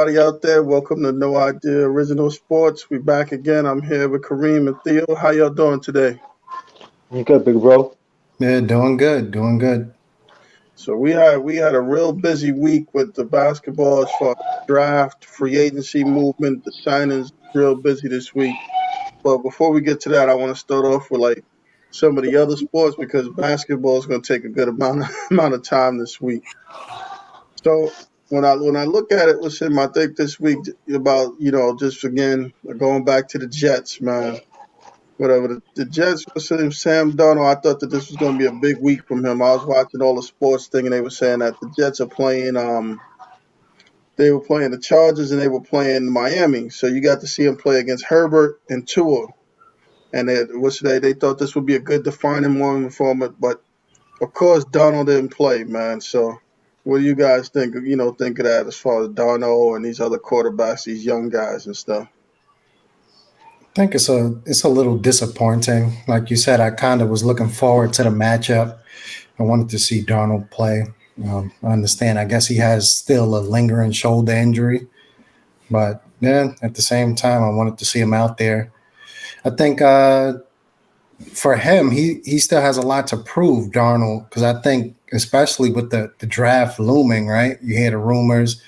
everybody out there. Welcome to No Idea Original Sports. We back again. I'm here with Kareem and Theo. How y'all doing today? You good, big bro? Yeah, doing good, doing good. So we had a real busy week with the basketball as far as draft, free agency movement, the signings. Real busy this week. But before we get to that, I want to start off with like some of the other sports because basketball is going to take a good amount of time this week. So when I look at it, listen, I think this week about just again going back to the Jets, man. Whatever the Jets, listen, Sam Darnold. I thought that this was going to be a big week from him. I was watching all the sports thing, and they were saying that the Jets are playing. They were playing the Chargers, and they were playing Miami. So you got to see him play against Herbert and Tua, and they thought this would be a good defining moment for him, but of course, Donald didn't play, man. So, what do you guys think? Think of that as far as Darnold and these other quarterbacks, these young guys and stuff. I think it's a little disappointing. Like you said, I kind of was looking forward to the matchup. I wanted to see Darnold play. I understand. I guess he has still a lingering shoulder injury, but yeah, at the same time, I wanted to see him out there. I think for him, he still has a lot to prove, Darnold, because I think especially with the draft looming, right? You hear the rumors.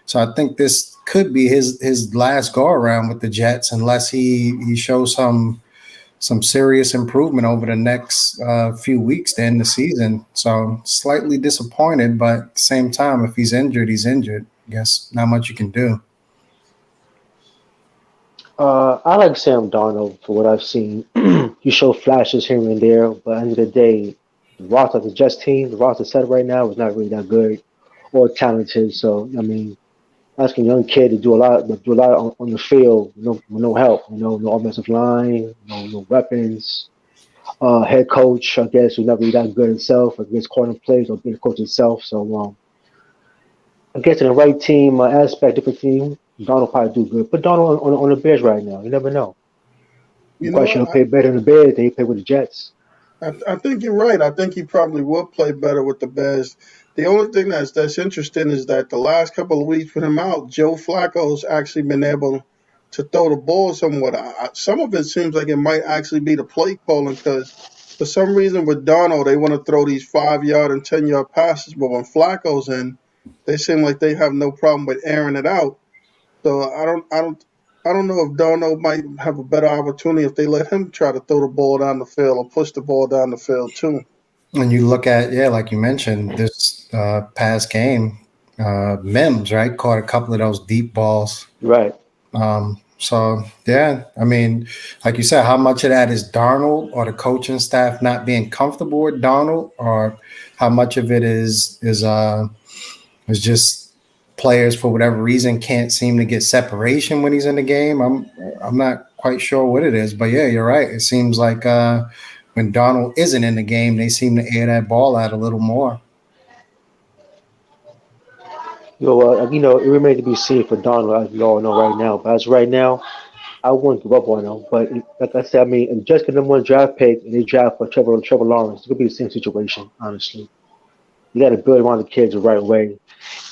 So I think this could be his last go around with the Jets unless he shows some serious improvement over the next few weeks to end the season. So slightly disappointed, but at the same time, if he's injured, he's injured. I guess not much you can do. I like Sam Darnold for what I've seen. You show flashes here and there, but at the end of the day, the roster of the Jets team, the roster set right now is not really that good or talented. So I mean, asking a young kid to do a lot on the field, with no help, no offensive line, no weapons. Head coach, I guess, who's not really that good himself, I guess, calling plays or being a coach himself. So I guess in the right team aspect, different team, Donald probably do good. But Donald on the Bears right now, you never know. I'm You know quite sure what? he'll play better in the Bears than he played with the Jets. I think you're right. I think he probably will play better with the Bears. The only thing that's interesting is that the last couple of weeks with him out, Joe Flacco's actually been able to throw the ball somewhat. Some of it seems like it might actually be the play calling because for some reason with Darnold they want to throw these 5 yard and 10 yard passes, but when Flacco's in, they seem like they have no problem with airing it out. So I don't know if Darnold might have a better opportunity if they let him try to throw the ball down the field or push the ball down the field too. When you look at, yeah, like you mentioned, this past game, Mims, right, caught a couple of those deep balls. Right. So yeah, I mean, like you said, how much of that is Darnold or the coaching staff not being comfortable with Darnold, or how much of it is just players for whatever reason can't seem to get separation when he's in the game. I'm not quite sure what it is, but yeah, you're right. It seems like when Darnold isn't in the game, they seem to air that ball out a little more. It remains to be seen for Donald, as we all know right now. But as right now, I wouldn't give up on him. But like I said, I mean, if just the number one draft pick and they draft for Trevor Lawrence, it could be the same situation, honestly. You got to build around the kids the right way.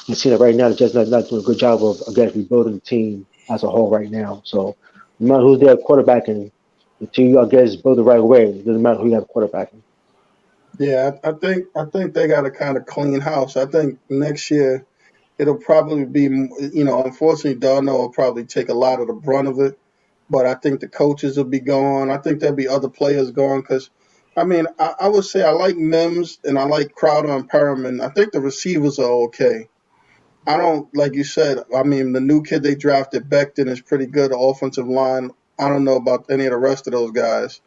You see that right now, the Jets not doing a good job of, I guess, rebuilding the team as a whole right now. So no matter who's there quarterbacking, until you, I guess, build the right way, it doesn't matter who you have quarterbacking. Yeah, I think they got a kind of clean house. I think next year it'll probably be, unfortunately, Darnold will probably take a lot of the brunt of it. But I think the coaches will be gone. I think there'll be other players gone because, I mean, I would say I like Mims and I like Crowder and Perriman. I think the receivers are okay. I don't, like you said, I mean, the new kid they drafted, Becton, is pretty good. The offensive line, I don't know about any of the rest of those guys.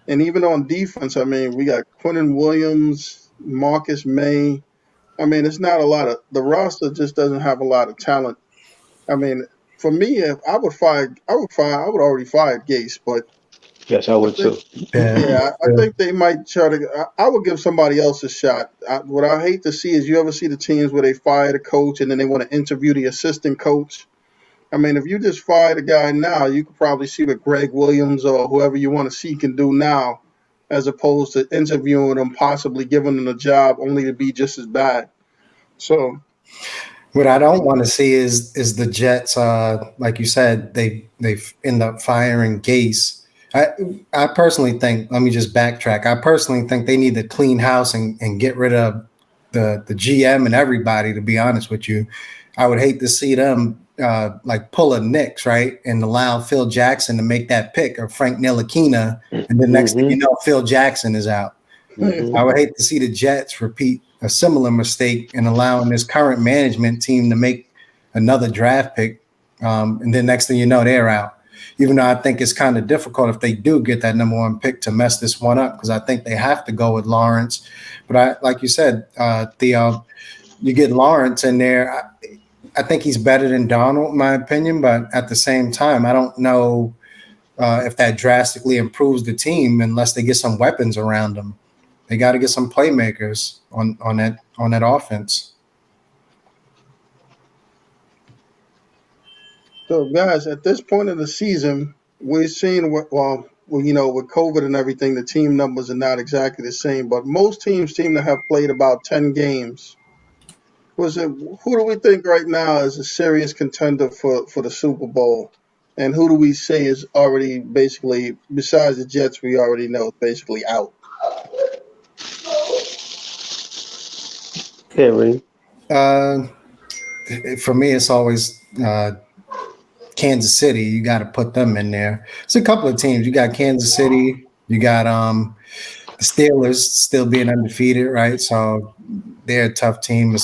And even on defense, I mean, we got Quentin Williams, Marcus May. I mean, it's not a lot of the roster just doesn't have a lot of talent. I mean, for me, if I would already fire Gase, but Yes, I I would think, too. Yeah, yeah, I yeah. think they might try to. I would give somebody else a shot. What I hate to see is you ever see the teams where they fire the coach and then they want to interview the assistant coach. I mean, if you just fire the guy now, you could probably see what Greg Williams or whoever you want to see can do now, as opposed to interviewing them, possibly giving them a job only to be just as bad. So What I don't want to see is the Jets. Like you said, they've end up firing Gase. I I personally think. Let me just backtrack. I personally think they need to clean house and get rid of the GM and everybody. To be honest with you, I would hate to see them like pull a Knicks, right, and allow Phil Jackson to make that pick or Frank Ntilikina, and the next thing you Mm-hmm. know, Phil Jackson is out. Mm-hmm. I would hate to see the Jets repeat a similar mistake in allowing this current management team to make another draft pick, and then next thing you know, they're out. Even though I think it's kind of difficult if they do get that number one pick to mess this one up, because I think they have to go with Lawrence. But like you said, Theo, you get Lawrence in there. I think he's better than Donald, in my opinion. But at the same time, I don't know if that drastically improves the team unless they get some weapons around them. They got to get some playmakers on that offense. So, guys, at this point of the season, we're seeing with COVID and everything, the team numbers are not exactly the same, but most teams seem to have played about 10 games. Who do we think right now is a serious contender for the Super Bowl? And who do we say is already basically, besides the Jets, we already know basically out? Yeah, really. Uh, for me, it's always Kansas City. You got to put them in there. It's a couple of teams. You got Kansas City. You got the Steelers still being undefeated, right? So they're a tough team.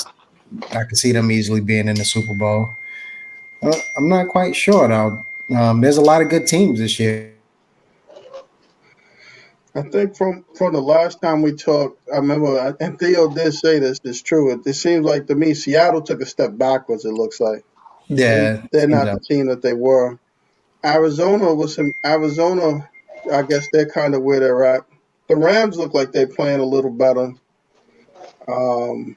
I can see them easily being in the Super Bowl. I'm not quite sure though. There's a lot of good teams this year. I think from the last time we talked, I remember, and Theo did say this is true. It seems like to me, Seattle took a step backwards. It looks like Yeah, they're seems not that. the team that they were. Arizona. I guess they're kind of where they're at. The Rams look like they're playing a little better. Um,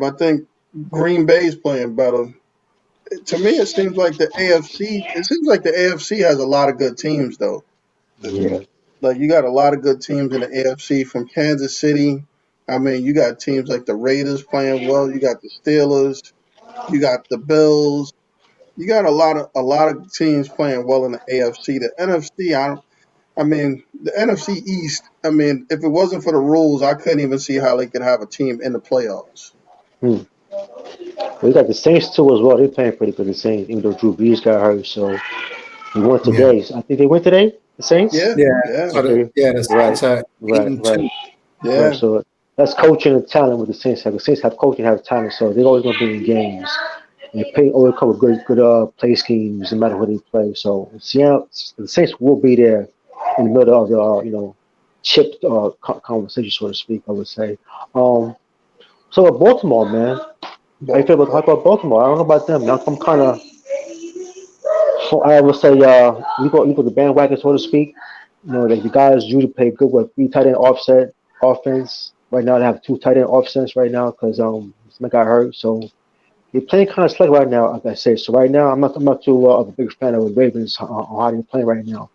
I think Green Bay's playing better. To me, it seems like the AFC. It seems like the AFC has a lot of good teams, though. Yeah. Like you got a lot of good teams in the AFC from Kansas City. I mean, you got teams like the Raiders playing well. You got the Steelers. You got the Bills. You got a lot of teams playing well in the AFC. The NFC, I mean, the NFC East. I mean, if it wasn't for the rules, I couldn't even see how they could have a team in the playoffs. Hmm. We got the Saints too as well. They're playing pretty good. The Saints, even though Drew Brees got hurt, so we won Yeah, today. I think they went today. The Saints. Yeah, yeah. yeah, So Okay. the Right. Saints are eight Right. and Right. two. Right. yeah. So that's coaching and talent with the Saints. Have the Saints have coaching, have talent, so they're always going to be in games. And they play always come with good play schemes, no matter who they play. So Seattle, the Saints will be there in the middle of the chip conversation, so to speak. I would say. Um, so Baltimore, man, how you feel about Baltimore. Baltimore? I don't know about them. I'm kind of, I would say, you go the bandwagon, so to speak. You know, like the guys usually play good with three tight end offset offense. Right now, they have two tight end offsets right now because somebody got hurt. So they're playing kind of slick right now, like I said. So right now, I'm not too of a big fan of the Ravens on how they're playing right now.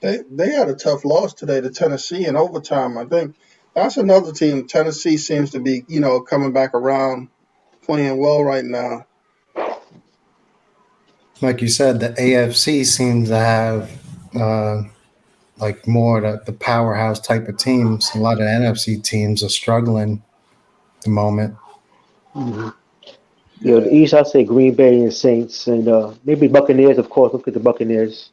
They had a tough loss today to Tennessee in overtime. I think that's another team. Tennessee seems to be, coming back around, playing well right now. Like you said, the AFC seems to have uh, like more the powerhouse type of teams. A lot of the NFC teams are struggling at the moment. Hmm. You know, the Yeah, East, I'd say Green Bay and Saints, and maybe Buccaneers, of course. Look at the Buccaneers.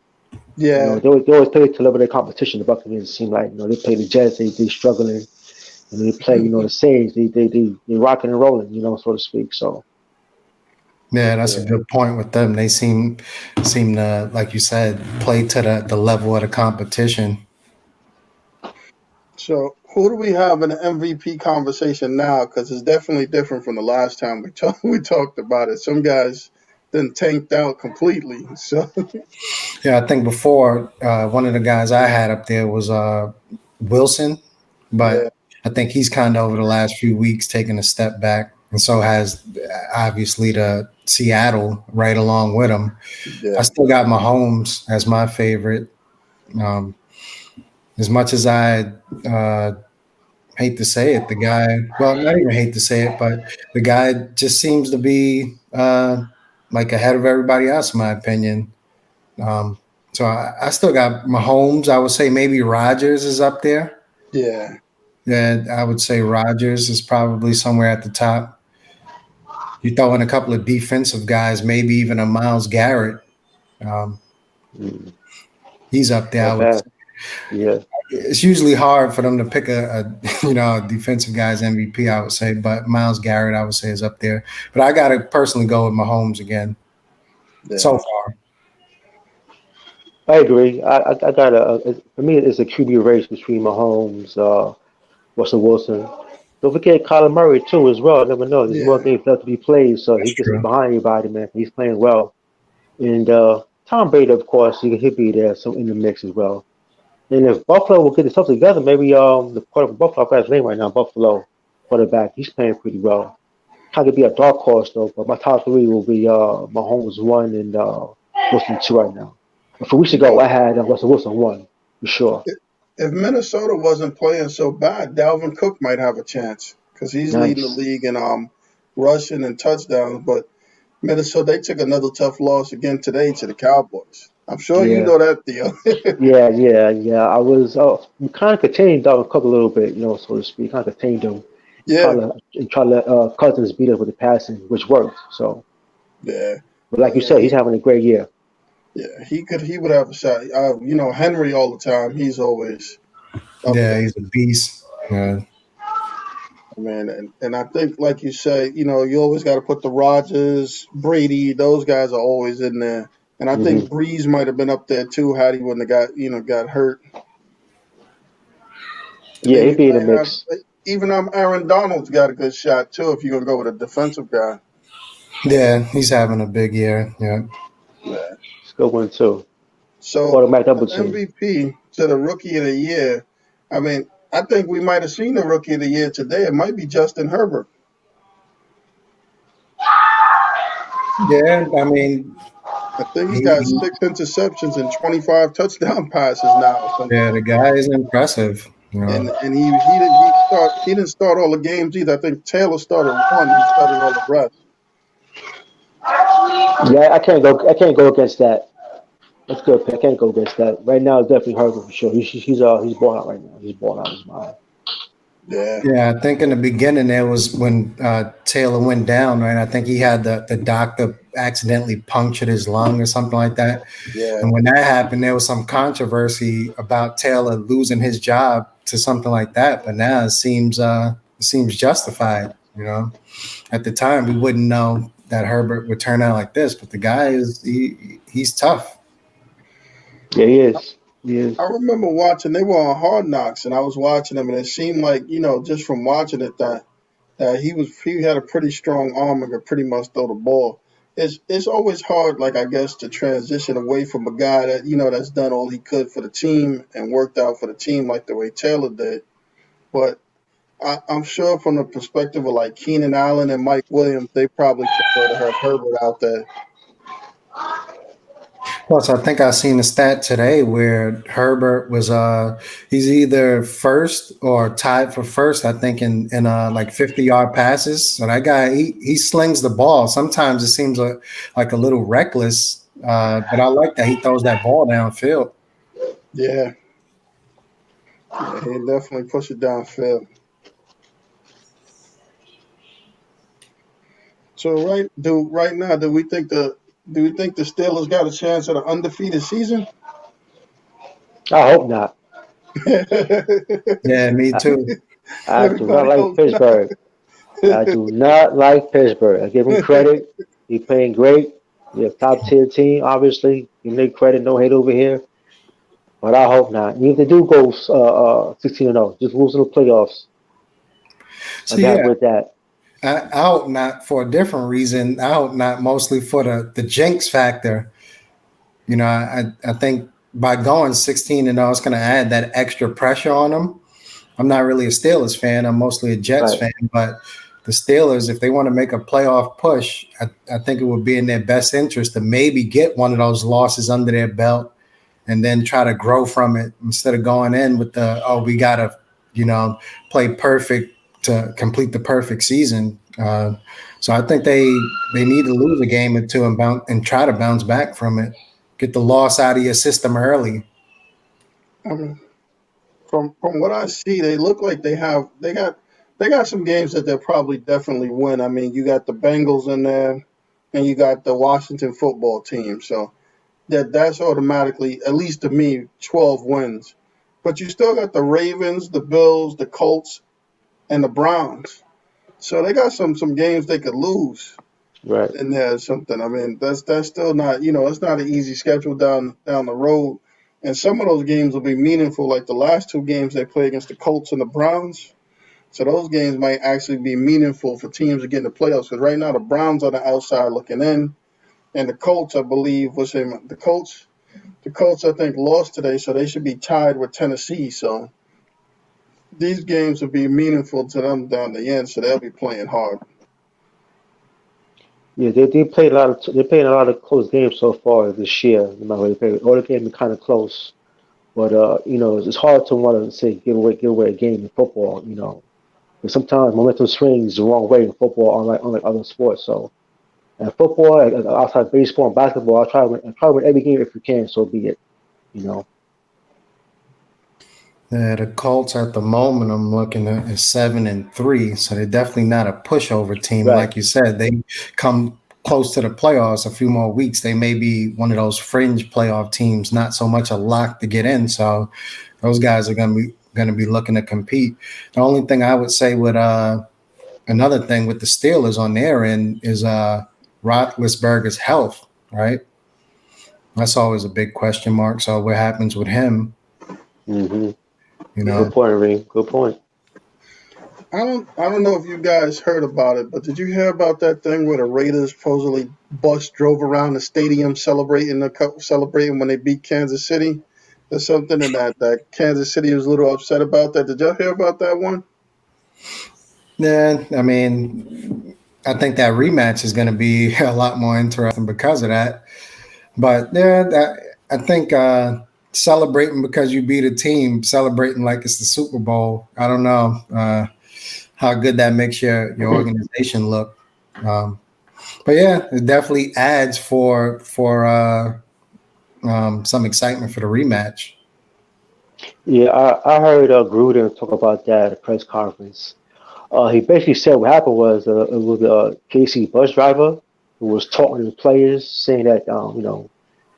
You know, yeah. they always play to level their competition. The Buccaneers seem like they play the Jets, they struggling, and they play the Saints, they rocking and rolling, so to speak. So Yeah, that's a Yeah. good point with them. They seem to, like you said, play to the level of the competition. So who do we have in the MVP conversation now? Because it's definitely different from the last time we talked about it. Some guys then tanked out completely. So Yeah, I think before one of the guys I had up there was Wilson, yeah, but I think he's kind of over the last few weeks taken a step back, and so has obviously the Seattle right along with him. I yeah. still got Mahomes as my favorite. Um, as much as I uh, hate to say it, the guy, well, not even hate to say it, but the guy just seems to be like ahead of everybody else, in my opinion. Um, so I still got Mahomes. I would say maybe Rodgers is up there. Yeah, Yeah, I would say Rodgers is probably somewhere at the top. You throw in a couple of defensive guys, maybe even a Miles Garrett. Um, Mm, he's up there. I not would. bad. Yeah. It's usually hard for them to pick a defensive guy's MVP. I would say, but Miles Garrett, I would say, is up there. But I got to personally go with Mahomes again yeah, so far. I agree. I got for me, it's a QB race between Mahomes, Russell Wilson. Don't forget Kyler Murray too as well. Never know. There's more yeah. games left to be played, so That's he can sit true. behind anybody, man. He's playing well. And Tom Brady, of course, he'll be there, so in the mix as well. And if Buffalo will get themselves together, maybe the quarterback Buffalo, I forgot his name right now, Buffalo quarterback, he's playing pretty well. Kind of be a dark horse though, but my top three will be Mahomes one and Wilson two right now. A few weeks You ago, know, I had Russell Wilson one for sure. if Minnesota wasn't playing so bad, Dalvin Cook might have a chance because he's leading the Nice. league in rushing and touchdowns. But Minnesota, they took another tough loss again today to the Cowboys. I'm sure you Yeah. know that, Theo. Yeah. I was we kind of contained Dalvin Cook a little bit, so to speak. Kind of contained him. Yeah, Try to let Cousins beat us with the passing, which worked. So, yeah, but like you yeah. said, he's having a great year. Yeah, he would have a shot. Henry all the time. He's always up Yeah, there. he's a beast. Yeah, I mean, and I think, like you say, you always got to put the Rodgers, Brady, those guys are always in there. And I Hmm. think Breeze might have been up there too had he wouldn't have got hurt. And Yeah, then he'd you be in the might have mix. even Aaron Donald's got a good shot too if you're gonna go with a defensive guy. yeah, he's having a big year. Yeah, Yeah. It's a good one too. So Quarterback double team. MVP to the Rookie of the Year. I mean, I think we might have seen the Rookie of the Year today. It might be Justin Herbert. yeah. I mean, I think he got he, 6 interceptions and 25 touchdown passes now. So yeah, the guy is impressive. You know, and he didn't start all the games either. I think Taylor started one. He started all the rest. Yeah, I can't go against that. That's good pick. I can't go against that. Right now, it's definitely Herbert for sure. He's balling out right now. He's balling out of his mind. Yeah, yeah. I think in the beginning there was when Taylor went down, right? I think he had the doctor accidentally punctured his lung or something like that. yeah, And when that happened, there was some controversy about Taylor losing his job to something like that. But now it seems justified. You know, at the time we wouldn't know that Herbert would turn out like this, but the guy he's tough. Yeah, he is. He is. I remember watching. They were on Hard Knocks, and I was watching them, and it seemed like just from watching it that he had a pretty strong arm and could pretty much throw the ball. It's always hard, like I guess, to transition away from a guy that that's done all he could for the team and worked out for the team like the way Taylor did. But I'm sure from the perspective of like Keenan Allen and Mike Williams, they probably prefer to have Herbert out there. Plus, I think I seen a stat today where Herbert was he's either first or tied for first. I think in like 50-yard passes. So that guy he slings the ball. Sometimes it seems like a little reckless, but I like that he throws that ball downfield. Yeah, yeah, he definitely push it downfield. So right now, do we think the Steelers got a chance at an undefeated season? I hope not. Yeah, me too. I do not Everybody like hopes not. Pittsburgh. I do not like Pittsburgh. I give him credit. He's playing great. They're a top tier team, obviously. You make credit, no hate over here. But I hope not. Even if they do go 16-0, just lose in the playoffs. I'll So be happy yeah, with that. I hope not for a different reason. I hope not mostly for the jinx factor. You know, I think by going 16-0, it's going to add that extra pressure on them. I'm not really a Steelers fan. I'm mostly a Jets Right. fan. But the Steelers, if they want to make a playoff push, I think it would be in their best interest to maybe get one of those losses under their belt and then try to grow from it instead of going in with we got to play perfect to complete the perfect season. So I think they need to lose a game or two and try to bounce back from it. Get the loss out of your system early. I mean, from what I see, they look like they got some games that they'll probably definitely win. I mean, you got the Bengals in there, and you got the Washington football team. So that's automatically, at least to me, 12 wins. But you still got the Ravens, the Bills, the Colts, and the Browns. So they got some games they could lose Right. in there or something. I mean, that's still not, it's not an easy schedule down the road. And some of those games will be meaningful, like the last two games they play against the Colts and the Browns. So those games might actually be meaningful for teams to get in the playoffs. Because right now the Browns on the outside looking in, and the Colts, I believe, the Colts? The Colts, I think, lost today, so they should be tied with Tennessee. So these games will be meaningful to them down the end, so they'll be playing hard. Yeah, they played a lot of they played a lot of close games so far this year. No matter what they played, all the games been kind of close. But it's hard to want to say give away a game in football. But sometimes momentum swings the wrong way in football, unlike other sports. So, and football, outside baseball and basketball, I try to win every game if you can. So be it. You know. Yeah, the Colts at the moment I'm looking at is 7-3, so they're definitely not a pushover team. Right. Like you said, they come close to the playoffs a few more weeks. They may be one of those fringe playoff teams, not so much a lock to get in. So those guys are gonna be looking to compete. The only thing I would say with another thing with the Steelers on their end is Roethlisberger's health, right? That's always a big question mark. So what happens with him? Hmm. You Yeah, Good know, point, Reem. Good point. I don't know if you guys heard about it, but did you hear about that thing where the Raiders supposedly bus drove around the stadium celebrating when they beat Kansas City or something, and that Kansas City was a little upset about that? Did y'all hear about that one? yeah, I mean, I think that rematch is going to be a lot more interesting because of that. But yeah, I think celebrating because you beat a team, celebrating like it's the Super Bowl. I don't know how good that makes your organization look. Um, but yeah, it definitely adds for some excitement for the rematch. Yeah, I heard Gruden talk about that at a press conference. He basically said what happened was it was the KC bus driver who was talking to the players, saying that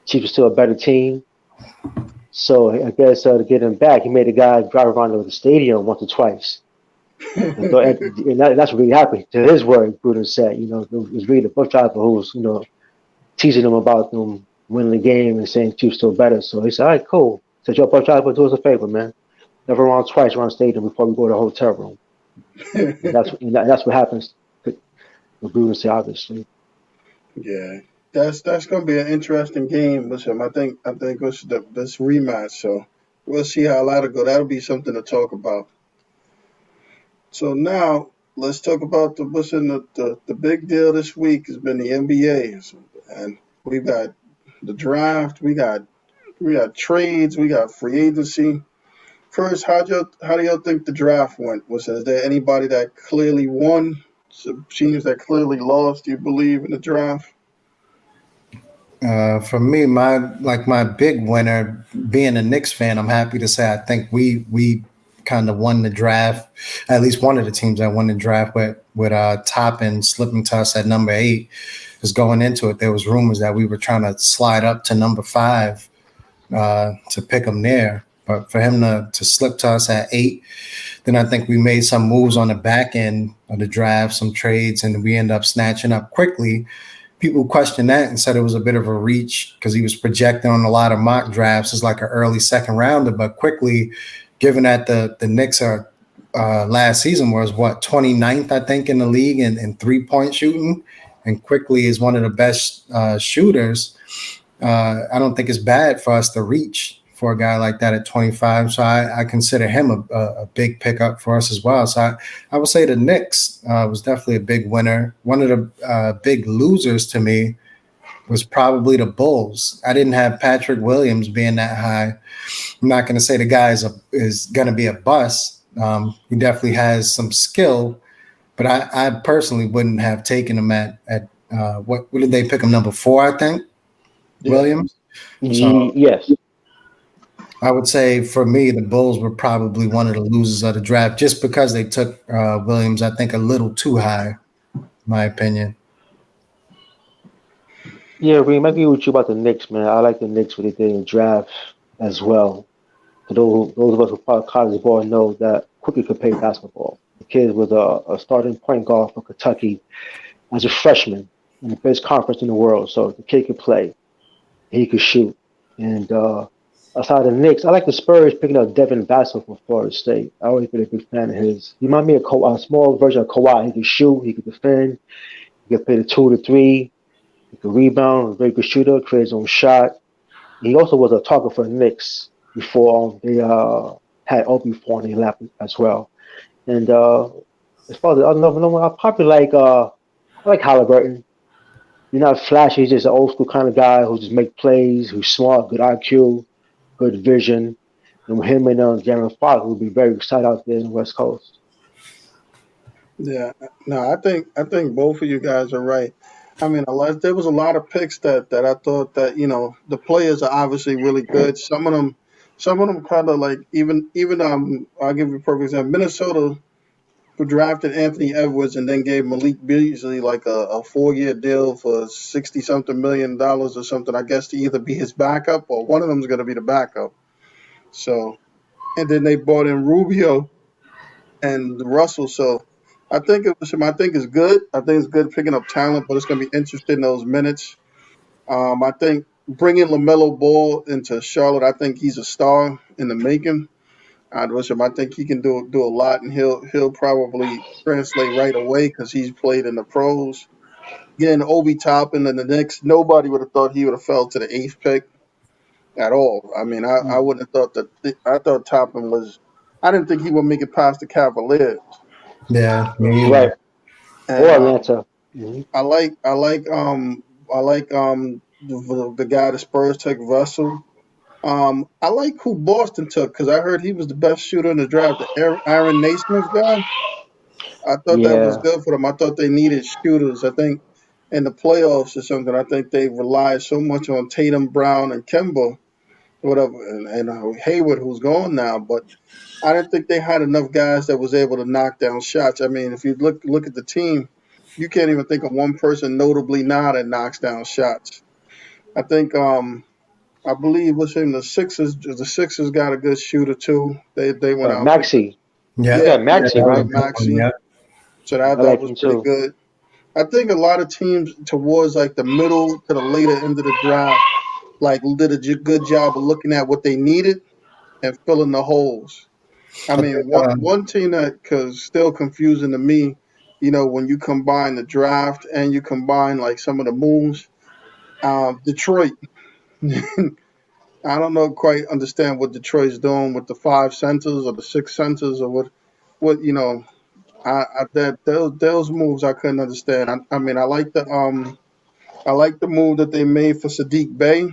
Chiefs are still a better team. So I guess to get him back, he made the guy drive around the stadium once or twice. That's what really happened. To his word, Gruden said, it was really the bus driver who was, teasing him about them winning the game and saying Chiefs still better. So he said, all right, cool. Said, your bus driver, do us a favor, man. Never around twice around the stadium before we go to the hotel room. And that's what happens. What Gruden said, obviously. Yeah, that's gonna be an interesting game with him. I think it's this rematch, so we'll see how that'll go. That'll be something to talk about. So now let's talk about the big deal this week has been the NBA, and we got the draft, we got trades, we got free agency. First, how do y'all think the draft went? Is there anybody that clearly won? Some teams that clearly lost? Do you believe in the draft? For me, my big winner, being a Knicks fan, I'm happy to say I think we kind of won the draft. At least one of the teams that won the draft with Toppin slipping to us at number 8. Because going into it, there was rumors that we were trying to slide up to number 5 to pick him there. But for him to slip to us at 8, then I think we made some moves on the back end of the draft, some trades, and we end up snatching up quickly. People questioned that and said it was a bit of a reach because he was projected on a lot of mock drafts as like an early second rounder. But quickly, given that the Knicks are last season was 29th, I think, in the league in 3-point shooting, and quickly is one of the best shooters. I don't think it's bad for us to reach for a guy like that at 25. So I consider him a big pickup for us as well. So I would say the Knicks was definitely a big winner. One of the big losers to me was probably the Bulls. I didn't have Patrick Williams being that high. I'm not going to say the guy is going to be a bust, He definitely has some skill, but I personally wouldn't have taken him at what did they pick him, number 4, I think, Yeah. Williams. So Yes. I would say for me, the Bulls were probably one of the losers of the draft just because they took Williams, I think, a little too high, in my opinion. Yeah, Reem, I agree with you about the Knicks, man. I like the Knicks what they did in the draft as well. For those of us who follow college ball know that Quickie could play basketball. The kid was a starting point guard for Kentucky as a freshman in the best conference in the world. So the kid could play, he could shoot. And aside of the Knicks, I like the Spurs picking up Devin Vassell from Florida State. I always been a big fan of his. He reminded me of a small version of Kawhi. He could shoot, he could defend, he could play the 2 to 3, he could rebound, a very good shooter, create his own shot. He also was a target for the Knicks before they had Obi Four in their lap as well. And as far as the other number one, I probably I like Halliburton. He's not flashy. He's just an old school kind of guy who just make plays, who's smart, good IQ, good vision. And with him and Darren Fox will be very excited out there in the West Coast. Yeah. No, I think both of you guys are right. I mean, there was a lot of picks that I thought that the players are obviously really good. Some of them kind of like even I'll give you a perfect example. Minnesota who drafted Anthony Edwards and then gave Malik Beasley like a 4-year deal for 60 something million or something. I guess to either be his backup or one of them is going to be the backup. So and then they brought in Rubio and Russell. So I think it's good. I think it's good picking up talent, but it's going to be interesting those minutes. I think bringing Lamelo Ball into Charlotte, I think he's a star in the making. I'd wish him. I think he can do a lot, and he'll probably translate right away because he's played in the pros. Again, Obi Toppin and the Knicks. Nobody would have thought he would have fell to the eighth pick at all. I mean, I wouldn't have thought that. I thought Toppin was. I didn't think he would make it past the Cavaliers. Yeah, me Right. either. Or And Atlanta. Hmm. I like the guy the Spurs took, Russell. I like who Boston took because I heard he was the best shooter in the draft. The Aaron Naismith guy. I thought that was Yeah. good for them. I thought they needed shooters. I think in the playoffs or something, I think they relied so much on Tatum, Brown, and Kemba, whatever, and Hayward, who's gone now. But I didn't think they had enough guys that was able to knock down shots. I mean, if you look at the team, you can't even think of one person notably now that knocks down shots. I think I believe what's in the Sixers. The Sixers got a good shooter too. They went out and picked up. Maxi. They Yeah, Yeah, got yeah, Maxi, that was a right? good one. Maxi. Yeah, So that I that like was him pretty too. good. I think a lot of teams towards like the middle to the later end of the draft, like did a good job of looking at what they needed and filling the holes. I I mean, think. one team that cause still confusing to me, when you combine the draft and you combine like some of the moves, Detroit. I don't know quite understand what Detroit's doing with the five centers or the six centers or what that those moves I couldn't understand. I mean, I like the move that they made for Sadiq Bey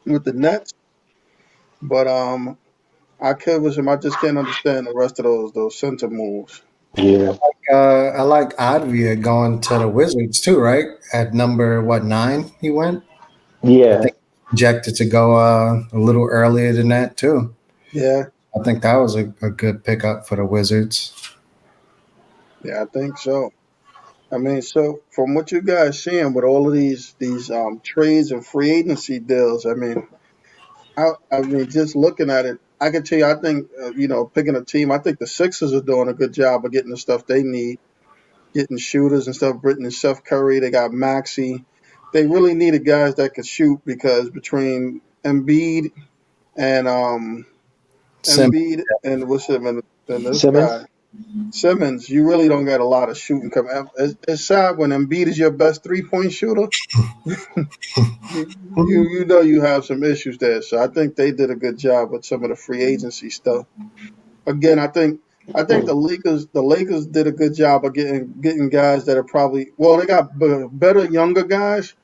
with the Nets, but I could with him. I just can't understand the rest of those center moves. Yeah. I like Advia going to the Wizards too, right? At number what, 9 he went. I Yeah. think projected to go a little earlier than that too. Yeah, I think that was a good pickup for the Wizards. yeah, I think so. I mean, so from what you guys seeing with all of these trades and free agency deals, I mean, just looking at it, I can tell you, I think picking a team, I think the Sixers are doing a good job of getting the stuff they need, getting shooters and stuff. Britain and Steph Curry, they got Maxi. They really needed guys that could shoot because between and um Sim, Embiid and what's him and this guy Simmons. Simmons, you really don't got a lot of shooting coming. It's sad when Embiid is your best 3-point shooter. You know you have some issues there. So I think they did a good job with some of the free agency stuff. Again, I think the Lakers did a good job of getting guys that are probably they got better younger guys.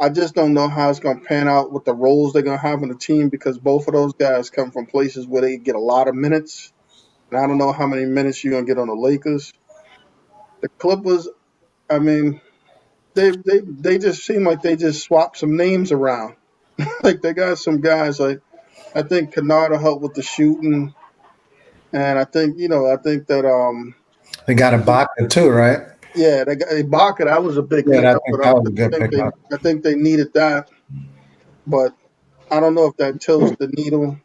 I just don't know how it's going to pan out with the roles they're going to have in the team because both of those guys come from places where they get a lot of minutes. and I don't know how many minutes you're gonna get on the Lakers. The Clippers, I mean, they just seem like they just swapped some names around. Like they got some guys like I think Kennard will help with the shooting, and I think that They got Ibaka too, right? yeah, they got Ibaka. That was a big Yeah, I pickup, think but that was a good pickup. I think they needed that, but I don't know if that tilts the needle.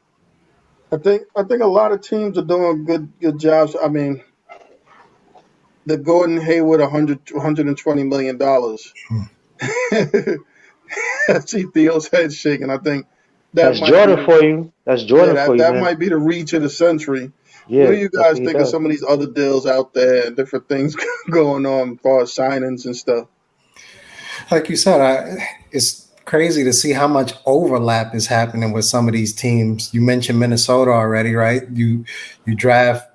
I think a lot of teams are doing good jobs. I mean, the Gordon Hayward 120 million dollars. I see Theo's head shaking. I think that That's might be Jordan the for you. That's yeah Jordan for you, that man. might be the reach of the century. What Yeah, do you that's guys what he think of does. some of these other deals out there and different things going on as far as signings and stuff? Like you said, it's crazy to see how much overlap is happening with some of these teams. You mentioned Minnesota already, right? You draft.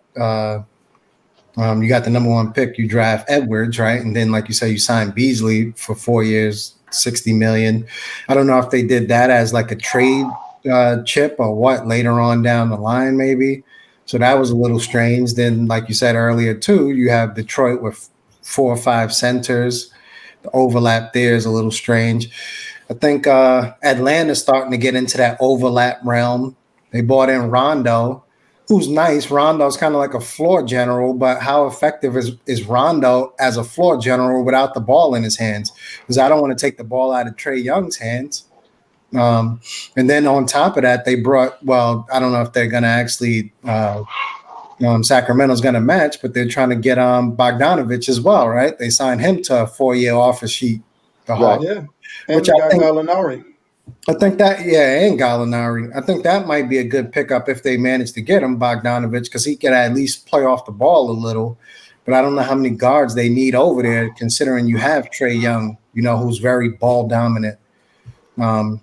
You got the number one pick. You draft Edwards, right? And then, like you said, you sign Beasley for 4 years, 60 million. I don't know if they did that as like a trade chip or what later on down the line, maybe. So that was a little strange. Then, like you said earlier, too, you have Detroit with 4 or 5 centers. The overlap there is a little strange. I think Atlanta's starting to get into that overlap realm. They bought in Rondo, who's nice. Rondo's kind of like a floor general, but how effective is Rondo as a floor general without the ball in his hands? Because I don't want to take the ball out of Trae Young's hands. And then on top of that, they brought, well, I don't know if they're going to actually, Sacramento's going to match, but they're trying to get Bogdanovich as well, right? They signed him to a 4-year offer sheet, the Right. Hawks, Yeah, and which they got Gallinari. I think that, yeah, and Gallinari. I think that might be a good pickup if they manage to get him, Bogdanovich, because he can at least play off the ball a little. But I don't know how many guards they need over there, considering you have Trae Young, who's very ball dominant. Um,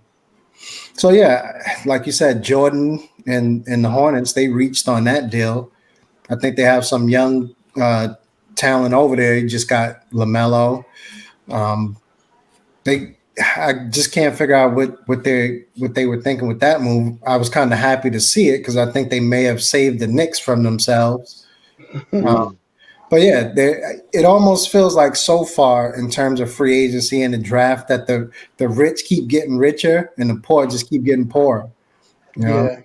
so yeah, like you said, Jordan and the Hornets, they reached on that deal. I think they have some young talent over there. You just got LaMelo. Um, they I just can't figure out what they were thinking with that move. I was kind of happy to see it because I think they may have saved the Knicks from themselves. Uh, Mm. but yeah, it almost feels like so far in terms of free agency and the draft that the rich keep getting richer and the poor just keep getting poorer. You know, Yeah,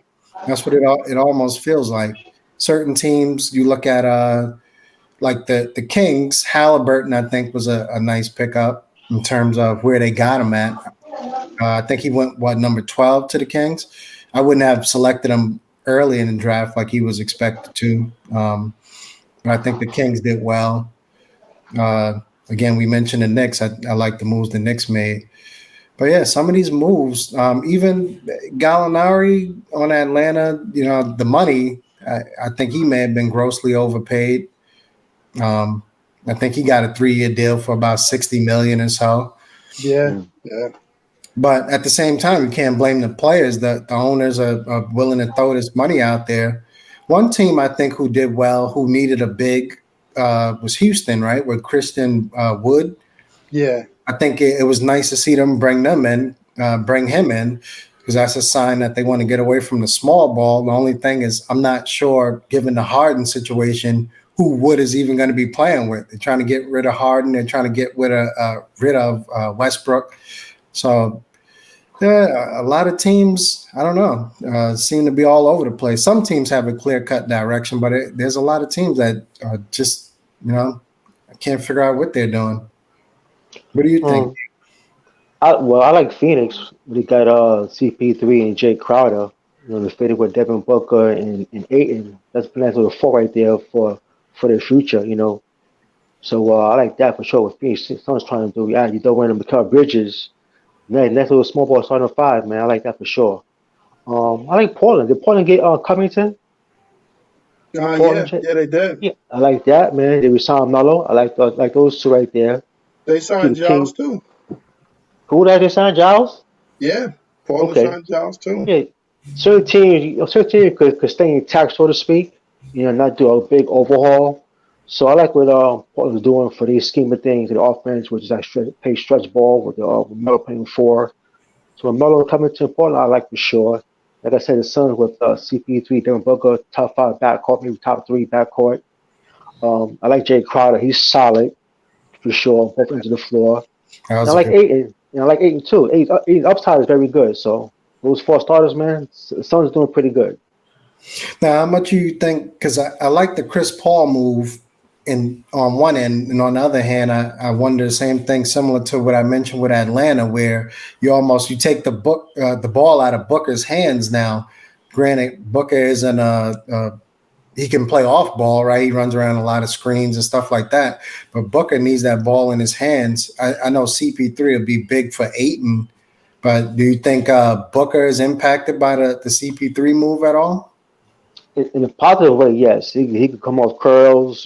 that's what it almost feels like. Certain teams, you look at like the Kings, Halliburton, I think was a nice pickup in terms of where they got him at. I think he went number 12 to the Kings. I wouldn't have selected him early in the draft like he was expected to. But I think the Kings did well. Uh, Again, we mentioned the Knicks. I like the moves the Knicks made. But yeah, some of these moves, even Gallinari on Atlanta, the money, I think he may have been grossly overpaid. Um, I think he got a 3-year deal for about 60 million or so. yeah, Mm. yeah, But at the same time, you can't blame the players. The owners are willing to throw this money out there. One team I think who did well, who needed a big, was Houston, right? With Christian Wood. yeah, I think it was nice to see them bring him in, because that's a sign that they want to get away from the small ball. The only thing is, I'm not sure, given the Harden situation, who Wood is even going to be playing with. They're trying to get rid of Harden. They're trying to get rid of Westbrook. So yeah, a lot of teams, I don't know, seem to be all over the place. Some teams have a clear-cut direction, but there's a lot of teams that are just, I can't figure out what they're doing. What do you think? Um, I like Phoenix. They got CP3 and Jay Crowder. They're fitting with Devin Booker and Aiton. That's a nice little four right there for their future. So I like that for sure. With Phoenix, someone's trying to do. Yeah, you don't want to become Bridges. Nice little small ball starting five, man. I like that for sure. I like Portland. Did Portland get Covington? yeah, Portland, yeah. They did. yeah, I like that, man. They resigned Melo. I like those two right there. They Keep signed the King. Giles too. Who that they signed? Giles. Yeah, Portland Okay. signed Giles too. Yeah. Certain teams could stay intact, so to speak. Not do a big overhaul. So I like what Portland's doing for these scheme of things, the offense, which is that play stretch ball with Melo playing four. So when Melo coming to Portland, I like for sure. Like I said, the Suns with CP3, Devin Booker, top five backcourt, maybe top three backcourt. I like Jay Crowder. He's solid for sure on both ends of the floor. That And I was a like good. Aiton. And I like Aiton too. Aiton upside is very good. So those four starters, man, the Suns doing pretty good. Now, how much you think? Because I like the Chris Paul move in on one end, and on the other hand, I wonder the same thing, similar to what I mentioned with Atlanta, where you take the ball out of Booker's hands now. Granted, Booker isn't he can play off ball, right? He runs around a lot of screens and stuff like that. But Booker needs that ball in his hands. I know CP3 will be big for Aiton, but do you think Booker is impacted by the CP3 move at all? In a positive way, yes. He could come off curls,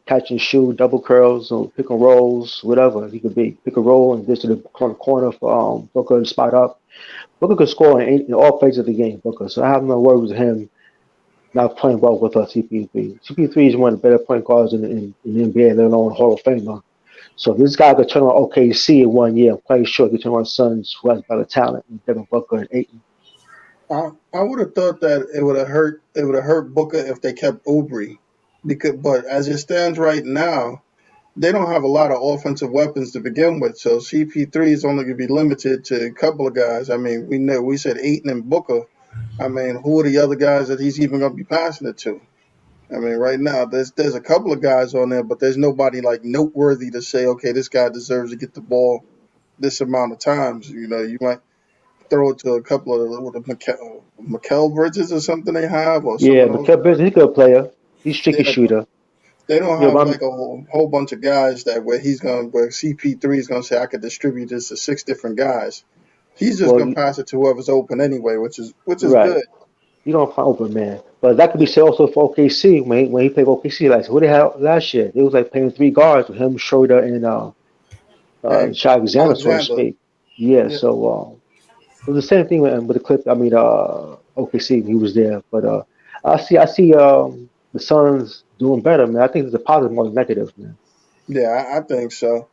catch and shoot, double curls, or pick and rolls, whatever he could be. Pick and roll and this to the corner for Booker to spot up. Booker could score in all phases of the game, Booker. So I have no worries with him not playing well with CP3. CP3 is one of the better point guards in the NBA, let alone Hall of Famer. So if this guy could turn on OKC in 1 year, I'm quite sure he could turn on Suns who has better talent than Devin Booker and Aiton. I would have thought that it would have hurt Booker if they kept Oubre, but as it stands right now, they don't have a lot of offensive weapons to begin with. So CP3 is only going to be limited to a couple of guys. I mean, we said Aiton and Booker. I mean, who are the other guys that he's even going to be passing it to? I mean, right now there's a couple of guys on there, but there's nobody like noteworthy to say, okay, this guy deserves to get the ball this amount of times. You might throw it to a couple of what, Mikael Bridges or something they have, or some Yeah, of but those Kev guys. Business, he's a good player. He's a tricky Yeah, but shooter. they don't You know, have but like a whole bunch of guys that where CP3 is gonna say I could distribute this to six different guys. He's just well, gonna pass it to whoever's open anyway, which is right. good. You don't find open man. But that could be said also for OKC when he played for OKC last year. What they had last year? It was like playing three guards with him, Schroeder, and And Shai Alexander, so to Alexander, speak. Yeah, yeah, so it was the same thing with the clip. I mean, OKC when he was there. But I see the Suns doing better, man. I think it's a positive more than negative, man. yeah, I think so.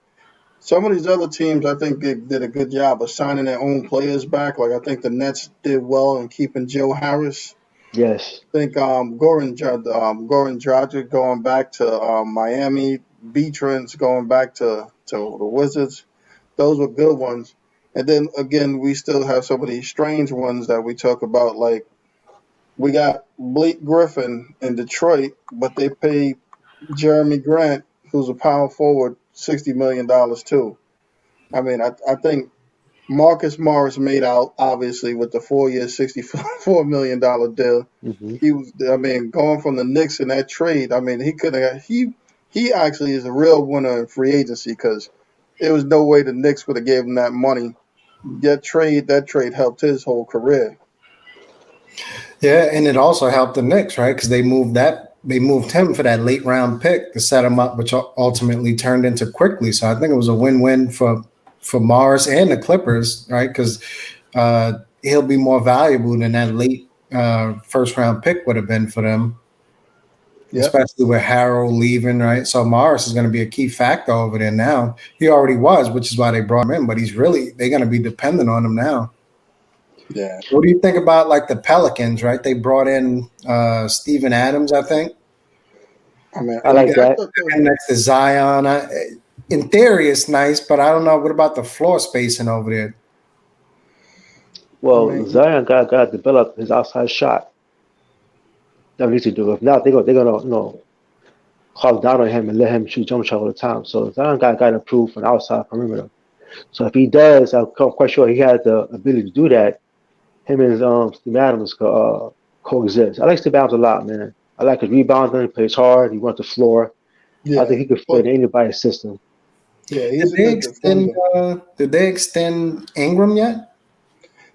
Some of these other teams, I think, did a good job of signing their own players back. Like I think the Nets did well in keeping Joe Harris. Yes. I think Goran Dragic going back to Miami, Beatrins going back to the Wizards. Those were good ones. And then again, we still have some of these strange ones that we talk about. Like we got Blake Griffin in Detroit, but they paid Jeremy Grant, who's a power forward, $60 million too. I mean, I think Marcus Morris made out obviously with the 4 year, $64 million deal. Hmm. I mean, going from the Knicks in that trade. I mean, he could have. He actually is a real winner in free agency because there was no way the Knicks would have gave him that money. That trade helped his whole career. Yeah, and it also helped the Knicks, right? Because they moved him for that late round pick to set him up, which ultimately turned into quickly. So I think it was a win-win for Mars and the Clippers, right? Because he'll be more valuable than that late first round pick would have been for them, Yep. especially with Harrell leaving, right? So Morris is going to be a key factor over there now. He already was, which is why they brought him in, but they're going to be dependent on him now. Yeah. What do you think about like the Pelicans, right? They brought in Steven Adams, I think, I mean, I like I that. thought those. and next to Zion. In theory, it's nice, but I don't know. What about the floor spacing over there? I Well, mean, Zion got to develop his outside shot. That needs to do. If not, they're gonna clock down on him and let him shoot jump shot all the time. So Zion got to improve from the outside perimeter. So if he does, I'm quite sure he has the ability to do that. Him and Steve Adams coexist. I like Steve Adams a lot, man. I like his rebounding. He plays hard. He runs the floor. I yeah, think he could fit but in anybody's system. yeah, Did he's a they good extend? defender. Did they extend Ingram yet?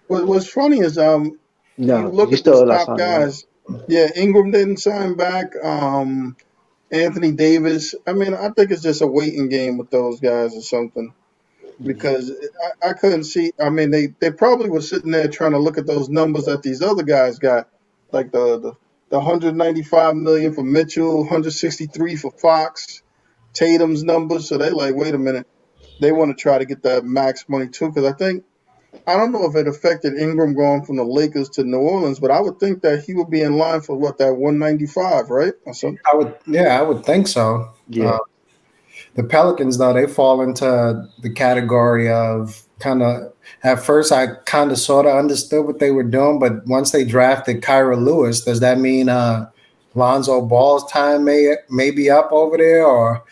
What's funny is you No, look he's at these still not top signed yet. guys. Yeah, Ingram didn't sign back. Anthony Davis. I mean, I think it's just a waiting game with those guys or something because I couldn't see. I mean, they probably were sitting there trying to look at those numbers that these other guys got, like the 195 million for Mitchell, 163 for Fox, Tatum's numbers. So they like, wait a minute, they want to try to get that max money too because I think I don't know if it affected Ingram going from the Lakers to New Orleans, but I would think that he would be in line for what, that 195, right? Or something. I would think so. Yeah. The Pelicans, though, they fall into the category of kind of. At first, I kind of sort of understood what they were doing, but once they drafted Kyra Lewis, does that mean Lonzo Ball's time may be up over there, or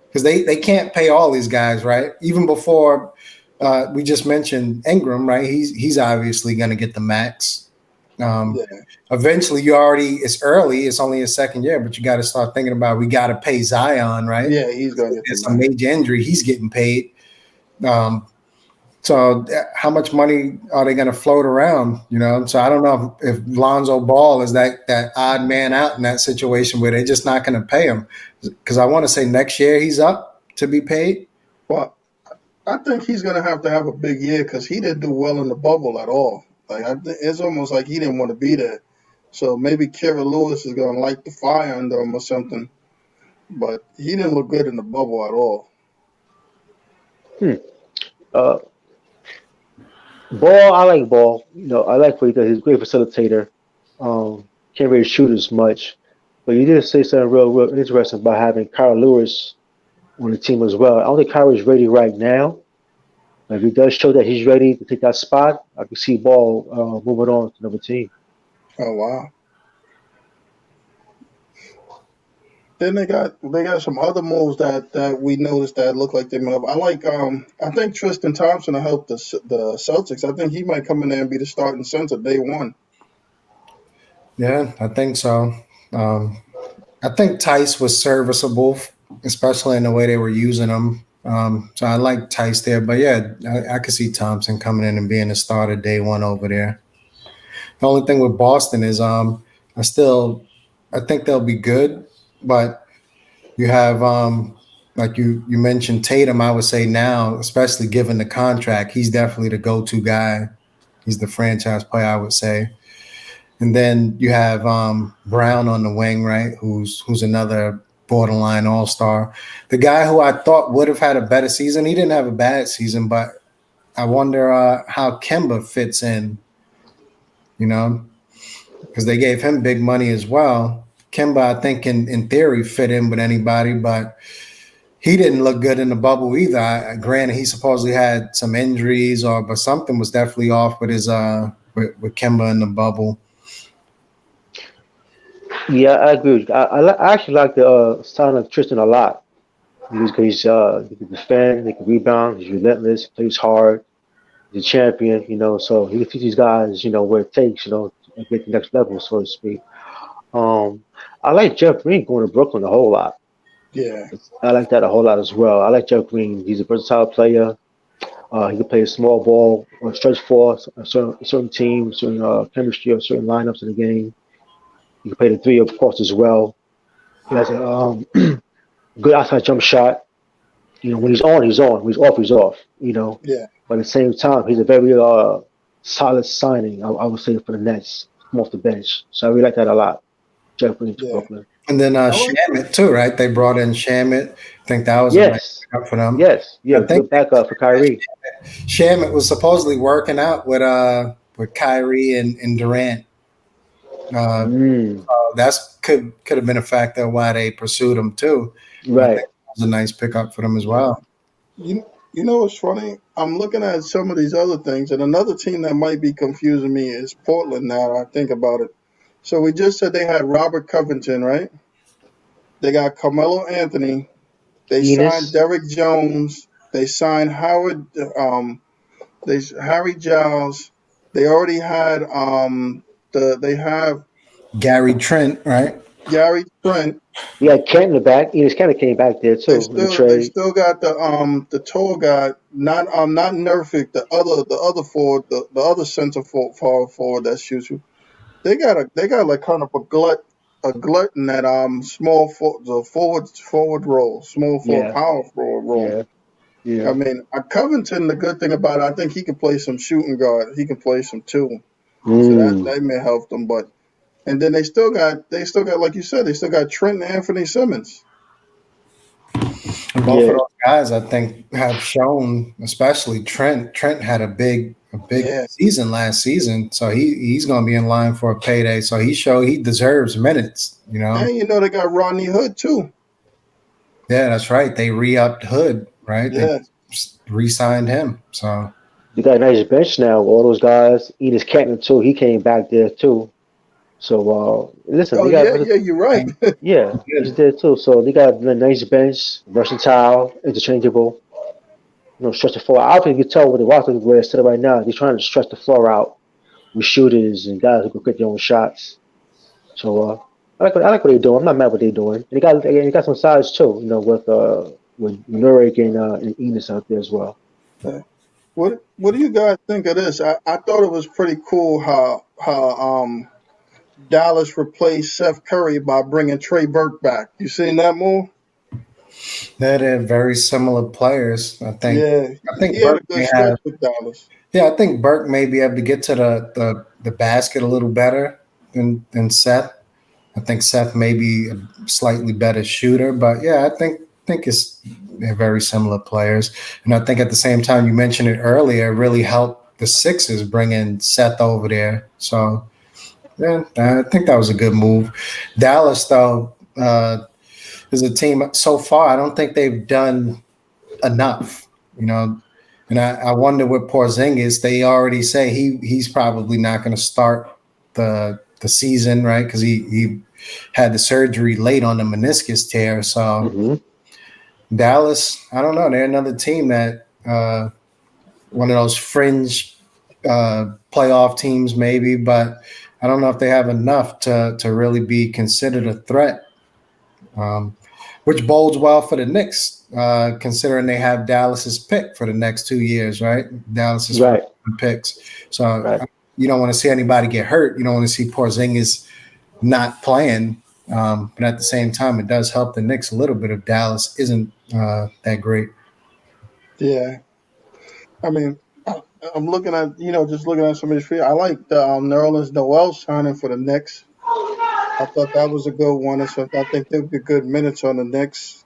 because they can't pay all these guys, right? Even before we just mentioned Ingram, right? He's obviously going to get the max. Um, Yeah, Eventually, it's early, it's only his second year, but you got to start thinking about we got to pay Zion, right? yeah, he's gonna If get the there's some max. major injury, he's getting paid. Um, how much money are they going to float around? You know, so I don't know if Lonzo Ball is that odd man out in that situation where they're just not going to pay him, because I want to say next year he's up to be paid. But I think he's gonna have a big year because he didn't do well in the bubble at all. Like it's almost like he didn't want to be there. So maybe Kira Lewis is gonna light the fire under him or something. But he didn't look good in the bubble at all. Hmm. Uh, Ball, I like Ball. I like what he does. He's a great facilitator. Can't really shoot as much, but you did say something real interesting about having Kyle Lewis on the team as well. I don't think Kyle is ready right now. If he does show that he's ready to take that spot, I can see Ball moving on to another team. Oh wow. Then they got some other moves that we noticed that look like they might have. I think Tristan Thompson will help the Celtics. I think he might come in there and be the starting center day one. Yeah, I think so. Um, I think Tice was serviceable, especially in the way they were using him. So I like Tice there, but yeah, I could see Thompson coming in and being the starter day one over there. The only thing with Boston is I still I think they'll be good, but you have like you mentioned Tatum. I would say now, especially given the contract, he's definitely the go-to guy. He's the franchise player, I would say. And then you have Brown on the wing, right? Who's another borderline all star. The guy who I thought would have had a better season. He didn't have a bad season, but I wonder how Kemba fits in. You know, because they gave him big money as well. Kemba, I think, in theory, fit in with anybody, but he didn't look good in the bubble either. Granted, he supposedly had some injuries, but something was definitely off with his with Kemba in the bubble. Yeah, I agree. I actually like the style of Tristan a lot. He can defend, he can rebound, he's relentless, plays hard, he's a champion. So he can teach these guys, what it takes, to get to the next level, so to speak. Um, I like Jeff Green going to Brooklyn a whole lot. Yeah, I like that a whole lot as well. I like Jeff Green. He's a versatile player. He can play a small ball or stretch for a certain team, certain chemistry or certain lineups in the game. He can play the three, of course, as well. He has a good outside jump shot. When he's on, he's on. When he's off, he's off. yeah, But at the same time, he's a very solid signing, I would say, for the Nets from off the bench. So I really like that a lot. Jeff Green to yeah. Brooklyn. And then I like Shamit too, right? They brought in Shamit. I think that was a nice Yes, pickup for them. yes, yeah. I think Good backup for Kyrie. Shamit was supposedly working out with Kyrie and Durant. Uh, Mm, that's could have been a factor why they pursued him too. I think right. it was a nice pickup for them as yeah. well. You know what's funny? I'm looking at some of these other things, and another team that might be confusing me is Portland. Now that I think about it. So we just said they had Robert Covington, right? They got Carmelo Anthony. They signed Enos. Derrick Jones. They signed Howard. Harry Giles. They already had they have Gary Trent, right? Gary Trent. We had Kent in the back. Enos kind of came back there They too in the still they trade. still got the tall guy, not Nerfic, the other forward, the other center forward that shoots you. They got like kind of a glut in that the forward role, small forward, Yeah, power forward role. yeah, I yeah. mean, Covington, the good thing about it, I think he can play some shooting guard. He can play some too. So that Mm, that may help them. But and then they still got like you said, they still got Trent and Anthony Simmons. And both of yeah, those guys, I think, have shown, especially Trent. Trent had a big a big Yeah. season last season, so he's going to be in line for a payday. So he deserves minutes. And they got Rodney Hood too. Yeah, that's right. They re-upped Hood, right? They Yeah. re-signed him. So They got a nice bench now. All those guys. Enos Canton too. He came back there too. So listen, Oh they got yeah, yeah, you're right. yeah, he's there too. So they got a nice bench, versatile, interchangeable. Stretch the floor. I don't think you can tell with the Washington where it's right now. They're trying to stretch the floor out with shooters and guys who can get their own shots. So I like what they're doing. I'm not mad what they're doing. And they got some size too. With Nurek and Enos out there as well. What do you guys think of this? I thought it was pretty cool how Dallas replaced Seth Curry by bringing Trey Burke back. You seen that move? they're very similar players. Yeah, I think he had a Burke good may stretch have. with Dallas. Yeah, I think Burke may be able to get to the basket a little better than Seth. I think Seth may be a slightly better shooter, but yeah, I think they're very similar players. And I think at the same time, you mentioned it earlier, it really helped the Sixers bringing Seth over there. So yeah, I think that was a good move. Dallas, though, is a team so far. I don't think they've done enough. You know, and I wonder with Porzingis, they already say he's probably not going to start the season, right? Because he had the surgery late on the meniscus tear. So Hmm. Dallas, I don't know. They're another team that one of those fringe playoff teams, maybe, but I don't know if they have enough to really be considered a threat. Um, which bodes well for the Knicks, considering they have Dallas's pick for the next 2 years, right? Dallas's first Right, picks. So right. you don't want to see anybody get hurt. You don't want to see Porzingis not playing. But at the same time, it does help the Knicks a little bit if Dallas isn't that great. Yeah, I mean, I'm looking at just looking at some of these free. I like the Nerlens Noel signing for the Knicks. I thought that was a good one. So I think they'll get good minutes on the Knicks.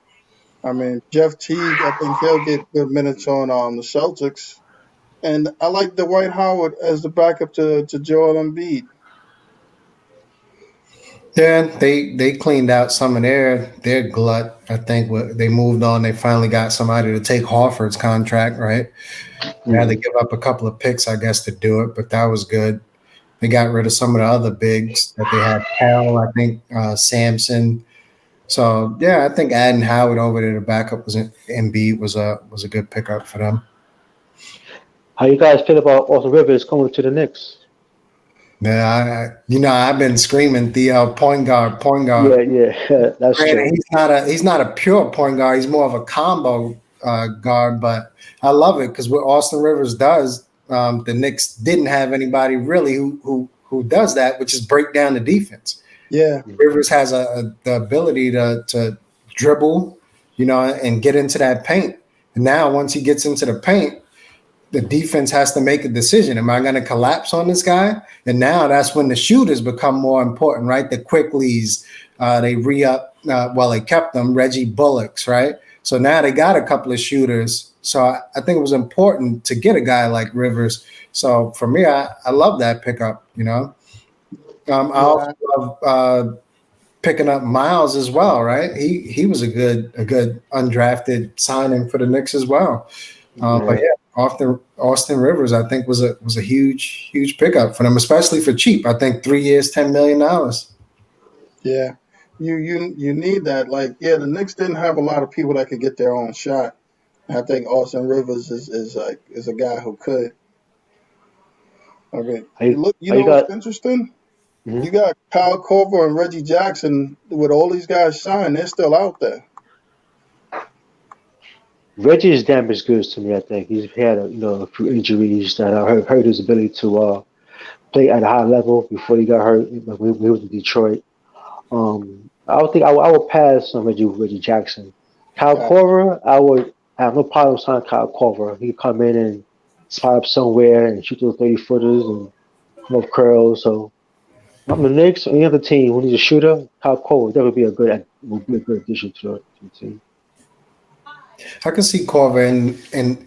I mean, Jeff Teague, I think he'll get good minutes on the Celtics. And I like Dwight Howard as the backup to Joel Embiid. Yeah, they cleaned out some of their glut. I think they moved on. They finally got somebody to take Horford's contract, right? They had to Hmm. give up a couple of picks, I guess, to do it, but that was good. They got rid of some of the other bigs that they had. Cal, I think, Samson. So yeah, I think adding Howard over to the backup was Embiid was a good pickup for them. How you guys feel about Austin Rivers coming to the Knicks? Yeah, I've been screaming Theo point guard, point Yeah, guard. yeah, that's Granted, true. he's not a pure point guard. He's more of a combo guard, but I love it because what Austin Rivers does, the Knicks didn't have anybody really who does that, which is break down the defense. Yeah, Rivers has the ability to dribble, and get into that paint. And now once he gets into the paint, the defense has to make a decision. Am I going to collapse on this guy? And now that's when the shooters become more important, right? The Quickleys, they re-up. They kept them, Reggie Bullocks, right? So now they got a couple of shooters. So I think it was important to get a guy like Rivers. So for me, I love that pickup, I also yeah, love picking up Miles as well, right? He was a good undrafted signing for the Knicks as well. But Yeah. yeah, Austin Rivers, I think was a huge pickup for them, especially for cheap. I think 3 years, $10 million. yeah. You need that. Like, yeah, the Knicks didn't have a lot of people that could get their own shot. I think Austin Rivers is a guy who could. I mean, look, you How you know what's got? interesting? You Mhm. got Kyle Korver and Reggie Jackson with all these guys signed. They're still out there. Reggie's damaged goods to me. I think he's had a few injuries that hurt his ability to play at a high level before he got hurt when he was in Detroit. I would think I would pass on Reggie Jackson. Kyle Got Korver, I have no problem signing Kyle Korver. He could come in and spot up somewhere and shoot those 30 footers and come up curls. So if I'm the Knicks or any other team who needs a shooter, Kyle Korver would definitely be a good addition to the team. I could see Corver in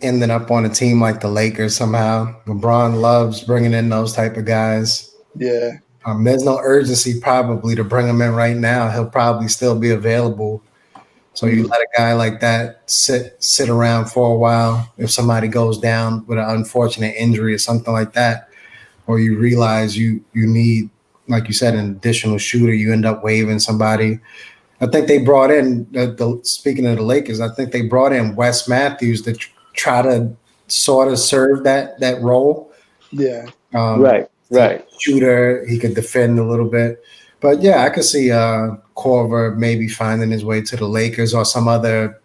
ending up on a team like the Lakers somehow. LeBron loves bringing in those type of guys. Yeah. There's no urgency probably to bring him in right now. He'll probably still be available. So you Mm, let a guy like that sit around for a while. If somebody goes down with an unfortunate injury or something like that, or you realize you need, like you said, an additional shooter, you end up waiving somebody. I think they brought in speaking of the Lakers. I think they brought in Wes Matthews to try to sort of serve that role. yeah. Um, Right, he's right. a shooter. He could defend a little bit. But yeah, I could see Corver maybe finding his way to the Lakers or some other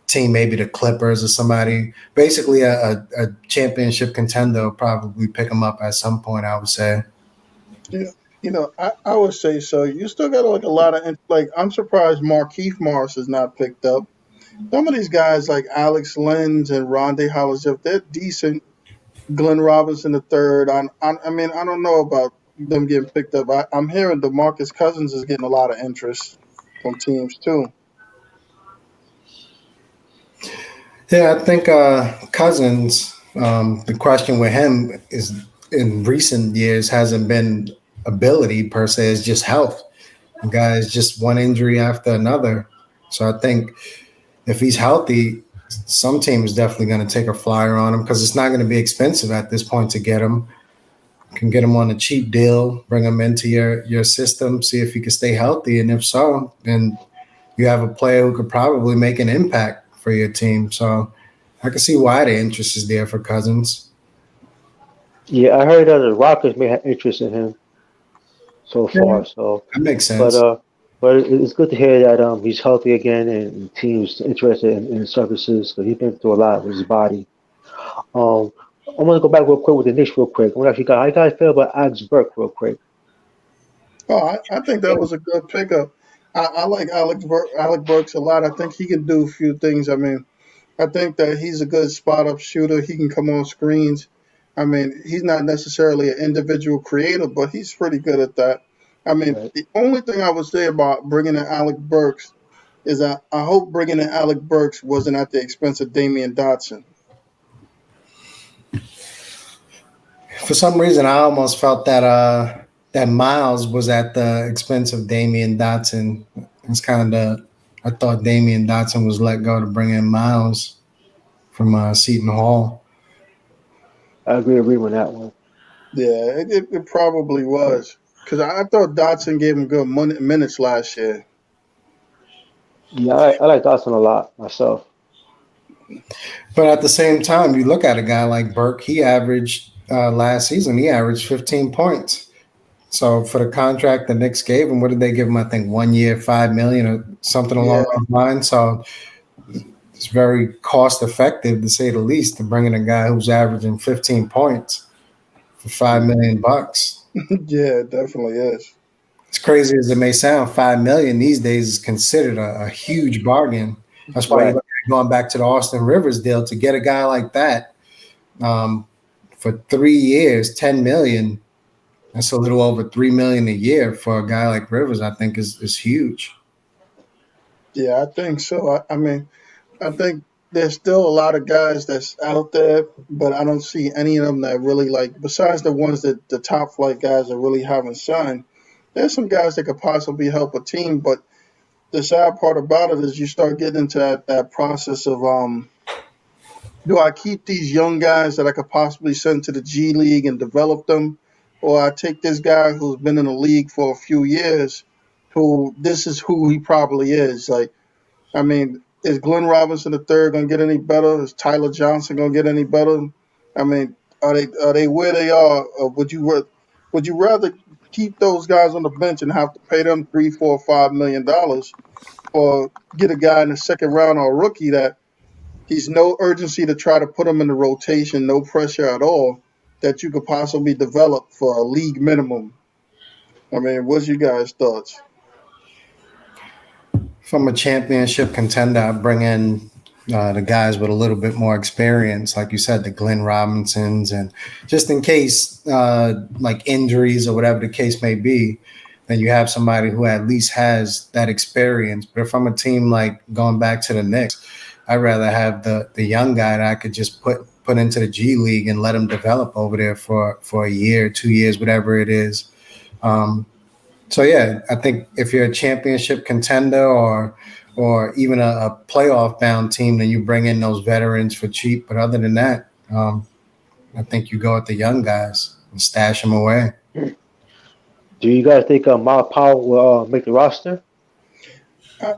team, maybe the Clippers or somebody. Basically, a championship contender will probably pick him up at some point, I would say. Yeah. I would say so. You still got like a lot of like. I'm surprised Markeith Morris is not picked up. Some of these guys like Alex Lenz and Rondé Hollis, if they're decent, Glenn Robinson the third. I mean, I don't know about them getting picked up. I'm hearing DeMarcus Cousins is getting a lot of interest from teams too. Yeah, I think Cousins. The question with him is in recent years hasn't been ability per se; it's just health. The guy is just one injury after another. So I think if he's healthy, some team is definitely going to take a flyer on him because it's not going to be expensive at this point to get him. You can get him on a cheap deal, bring him into your system, see if he can stay healthy, and if so, then you have a player who could probably make an impact for your team. So I can see why the interest is there for Cousins. Yeah, I heard that the Rockets may have interest in him so Yeah, far. So, that makes but sense. uh, but it's good to hear that he's healthy again and teams interested in his services because he's been through a lot with his body. Um, I want to go back real quick with the Knicks real quick. I want to ask you guys, how you guys feel about Alex Burke real quick? Oh, I think that was a good pickup. I like Alec Burks a lot. I think he can do a few things. I mean, I think that he's a good spot up shooter. He can come on screens. I mean, he's not necessarily an individual creator, but he's pretty good at that. I mean, Right. the only thing I would say about bringing in Alec Burks is that I hope bringing in Alec Burks wasn't at the expense of Damian Dotson. For some reason, I almost felt that Miles was at the expense of Damian Dotson. It's kind of I thought Damian Dotson was let go to bring in Miles from Seton Hall. I agree with that one. Yeah, it probably was because I thought Dotson gave him good minutes last year. Yeah, I like Dawson a lot myself. But at the same time, you look at a guy like Burke. He averaged last season. He averaged 15 points. So for the contract the Knicks gave him, what did they give him? I think 1 year, 5 million, or something Yeah, along those lines. So it's very cost effective to say the least to bring in a guy who's averaging 15 points for 5 million bucks. yeah, it definitely is. As crazy as it may sound, 5 million these days is considered a huge bargain. That's why you Right. look at going back to the Austin Rivers deal to get a guy like that um, for 3 years, 10 million. That's a little over 3 million a year for a guy like Rivers. I think is huge. Yeah, I think so. I mean, I think there's still a lot of guys that's out there, but I don't see any of them that really like. Besides the ones that the top flight guys are really having shine, there's some guys that could possibly help a team. But the sad part about it is you start getting into that process of do I keep these young guys that I could possibly send to the G League and develop them, or I take this guy who's been in the league for a few years, who this is who he probably is. Like, I mean, is Glenn Robinson the third gonna get any better? Is Tyler Johnson gonna get any better? I mean, are they where they are? Or would you rather keep those guys on the bench and have to pay them 3, 4, $5 million, or get a guy in the second round or a rookie that he's no urgency to try to put him in the rotation, no pressure at all, that you could possibly develop for a league minimum? I mean, what's you guys' thoughts? From a championship contender, I bring in the guys with a little bit more experience, like you said, the Glenn Robinsons, and just in case like injuries or whatever the case may be, then you have somebody who at least has that experience. But if I'm a team like going back to the Knicks, I'd rather have the young guy that I could just put into the G League and let him develop over there for a year, 2 years, whatever it is. Um, so yeah, I think if you're a championship contender or even a playoff bound team, then you bring in those veterans for cheap. But other than that, I think you go with the young guys and stash them away. Do you guys think Miles Powell will make the roster?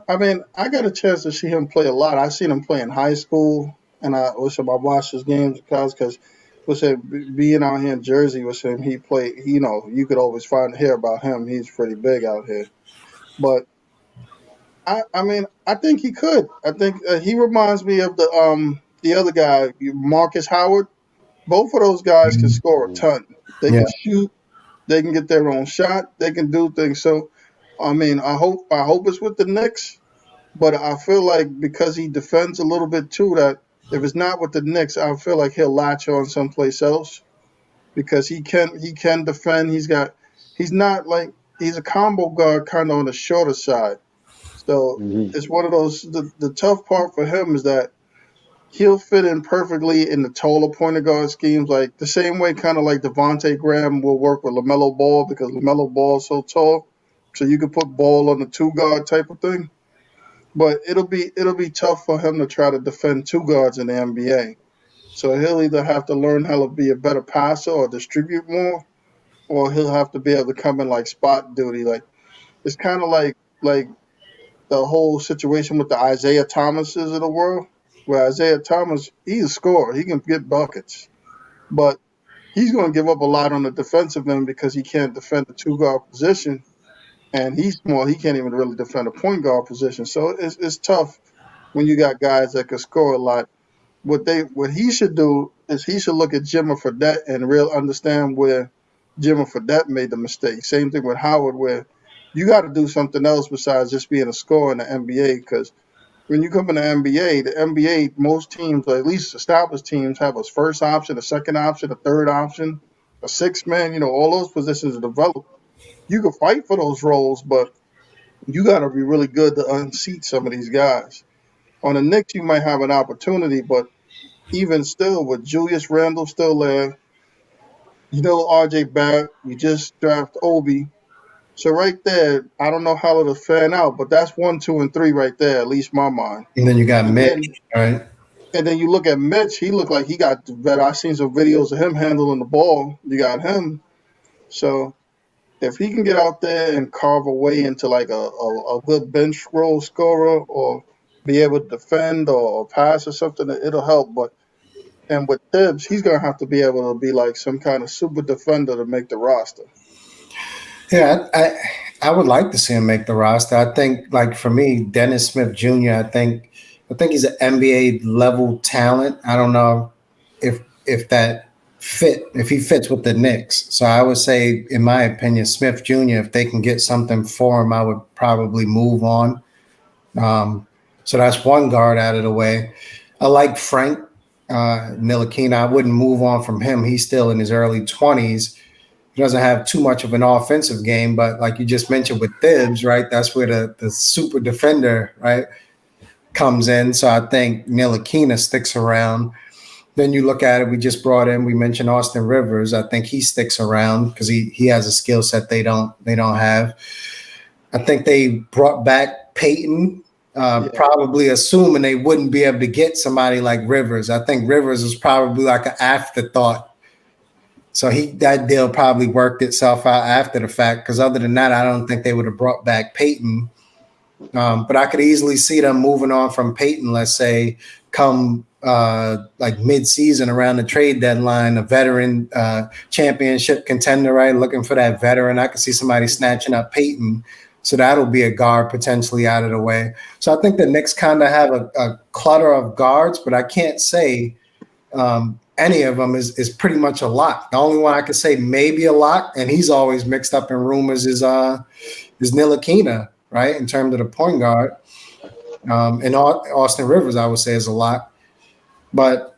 I mean, I got a chance to see him play a lot. I seen him play in high school, and I watched his games because being out here in Jersey with him, he played. You could always hear about him. He's pretty big out here. But I mean, I think he could. I think he reminds me of the other guy, Marcus Howard. Both of those guys can score a ton. They Yeah, can shoot. They can get their own shot. They can do things. So, I mean, I hope it's with the Knicks. But I feel like because he defends a little bit too, that if it's not with the Knicks, I feel like he'll latch on someplace else because he can defend. He's not like he's a combo guard kind of on the shorter side. So Hmm. it's one of those. The tough part for him is that he'll fit in perfectly in the taller point of guard schemes, like the same way kind of like Devontae Graham will work with LaMelo Ball because LaMelo Ball is so tall. So you could put Ball on the two guard type of thing. But it'll be tough for him to try to defend two guards in the NBA. So he'll either have to learn how to be a better passer or distribute more, or he'll have to be able to come in like spot duty. Like it's kind of like the whole situation with the Isaiah Thomases of the world, where Isaiah Thomas he's a scorer, he can get buckets, but he's going to give up a lot on the defensive end because he can't defend the two guard position, and he's small. He can't even really defend a point guard position. So it's tough when you got guys that can score a lot. What he should do is he should look at Jimmer Fredette and real understand where Jimmer Fredette made the mistake. Same thing with Howard, where you got to do something else besides just being a scorer in the NBA. Because when you come in the NBA, most teams, or at least established teams, have a first option, a second option, a third option, a sixth man. All those positions are developed. You can fight for those roles, but you got to be really good to unseat some of these guys. On the Knicks, you might have an opportunity, but even still, with Julius Randle still there, RJ Barrett, you just draft Obi. So right there, I don't know how it'll fan out, but that's 1, 2, and 3 right there, at least my mind. and then you got And Mitch, then right? and then you look at Mitch, he looked like he got better. I seen some videos of him handling the ball. You got him. So if he can get out there and carve a way into like a good bench role scorer or be able to defend or pass or something, it'll help. But and with Tibbs, he's gonna have to be able to be like some kind of super defender to make the roster. Yeah, I would like to see him make the roster. I think, like for me, Dennis Smith Jr. I think he's an NBA level talent. I don't know if he fits with the Knicks. So I would say, in my opinion, Smith Jr. If they can get something for him, I would probably move on. So that's one guard out of the way. I like Frank Ntilikina. I wouldn't move on from him. He's still in his early 20s. He doesn't have too much of an offensive game, but like you just mentioned with Thibs, right? That's where the super defender, right, comes in. So I think Ntilikina sticks around. Then you look at it, we mentioned Austin Rivers. I think he sticks around because he has a skill set they don't have. I think they brought back Peyton, Yeah, probably assuming they wouldn't be able to get somebody like Rivers. I think Rivers was probably like an afterthought. So that deal probably worked itself out after the fact. Because other than that, I don't think they would have brought back Peyton. But I could easily see them moving on from Peyton, let's say, come like mid-season around the trade deadline, a veteran championship contender, right? Looking for that veteran. I could see somebody snatching up Peyton. So that'll be a guard potentially out of the way. So I think the Knicks kind of have a clutter of guards, but I can't say any of them is pretty much a lock. The only one I could say maybe a lock, and he's always mixed up in rumors, is Ntilikina, right? In terms of the point guard. And Austin Rivers, I would say, is a lock. But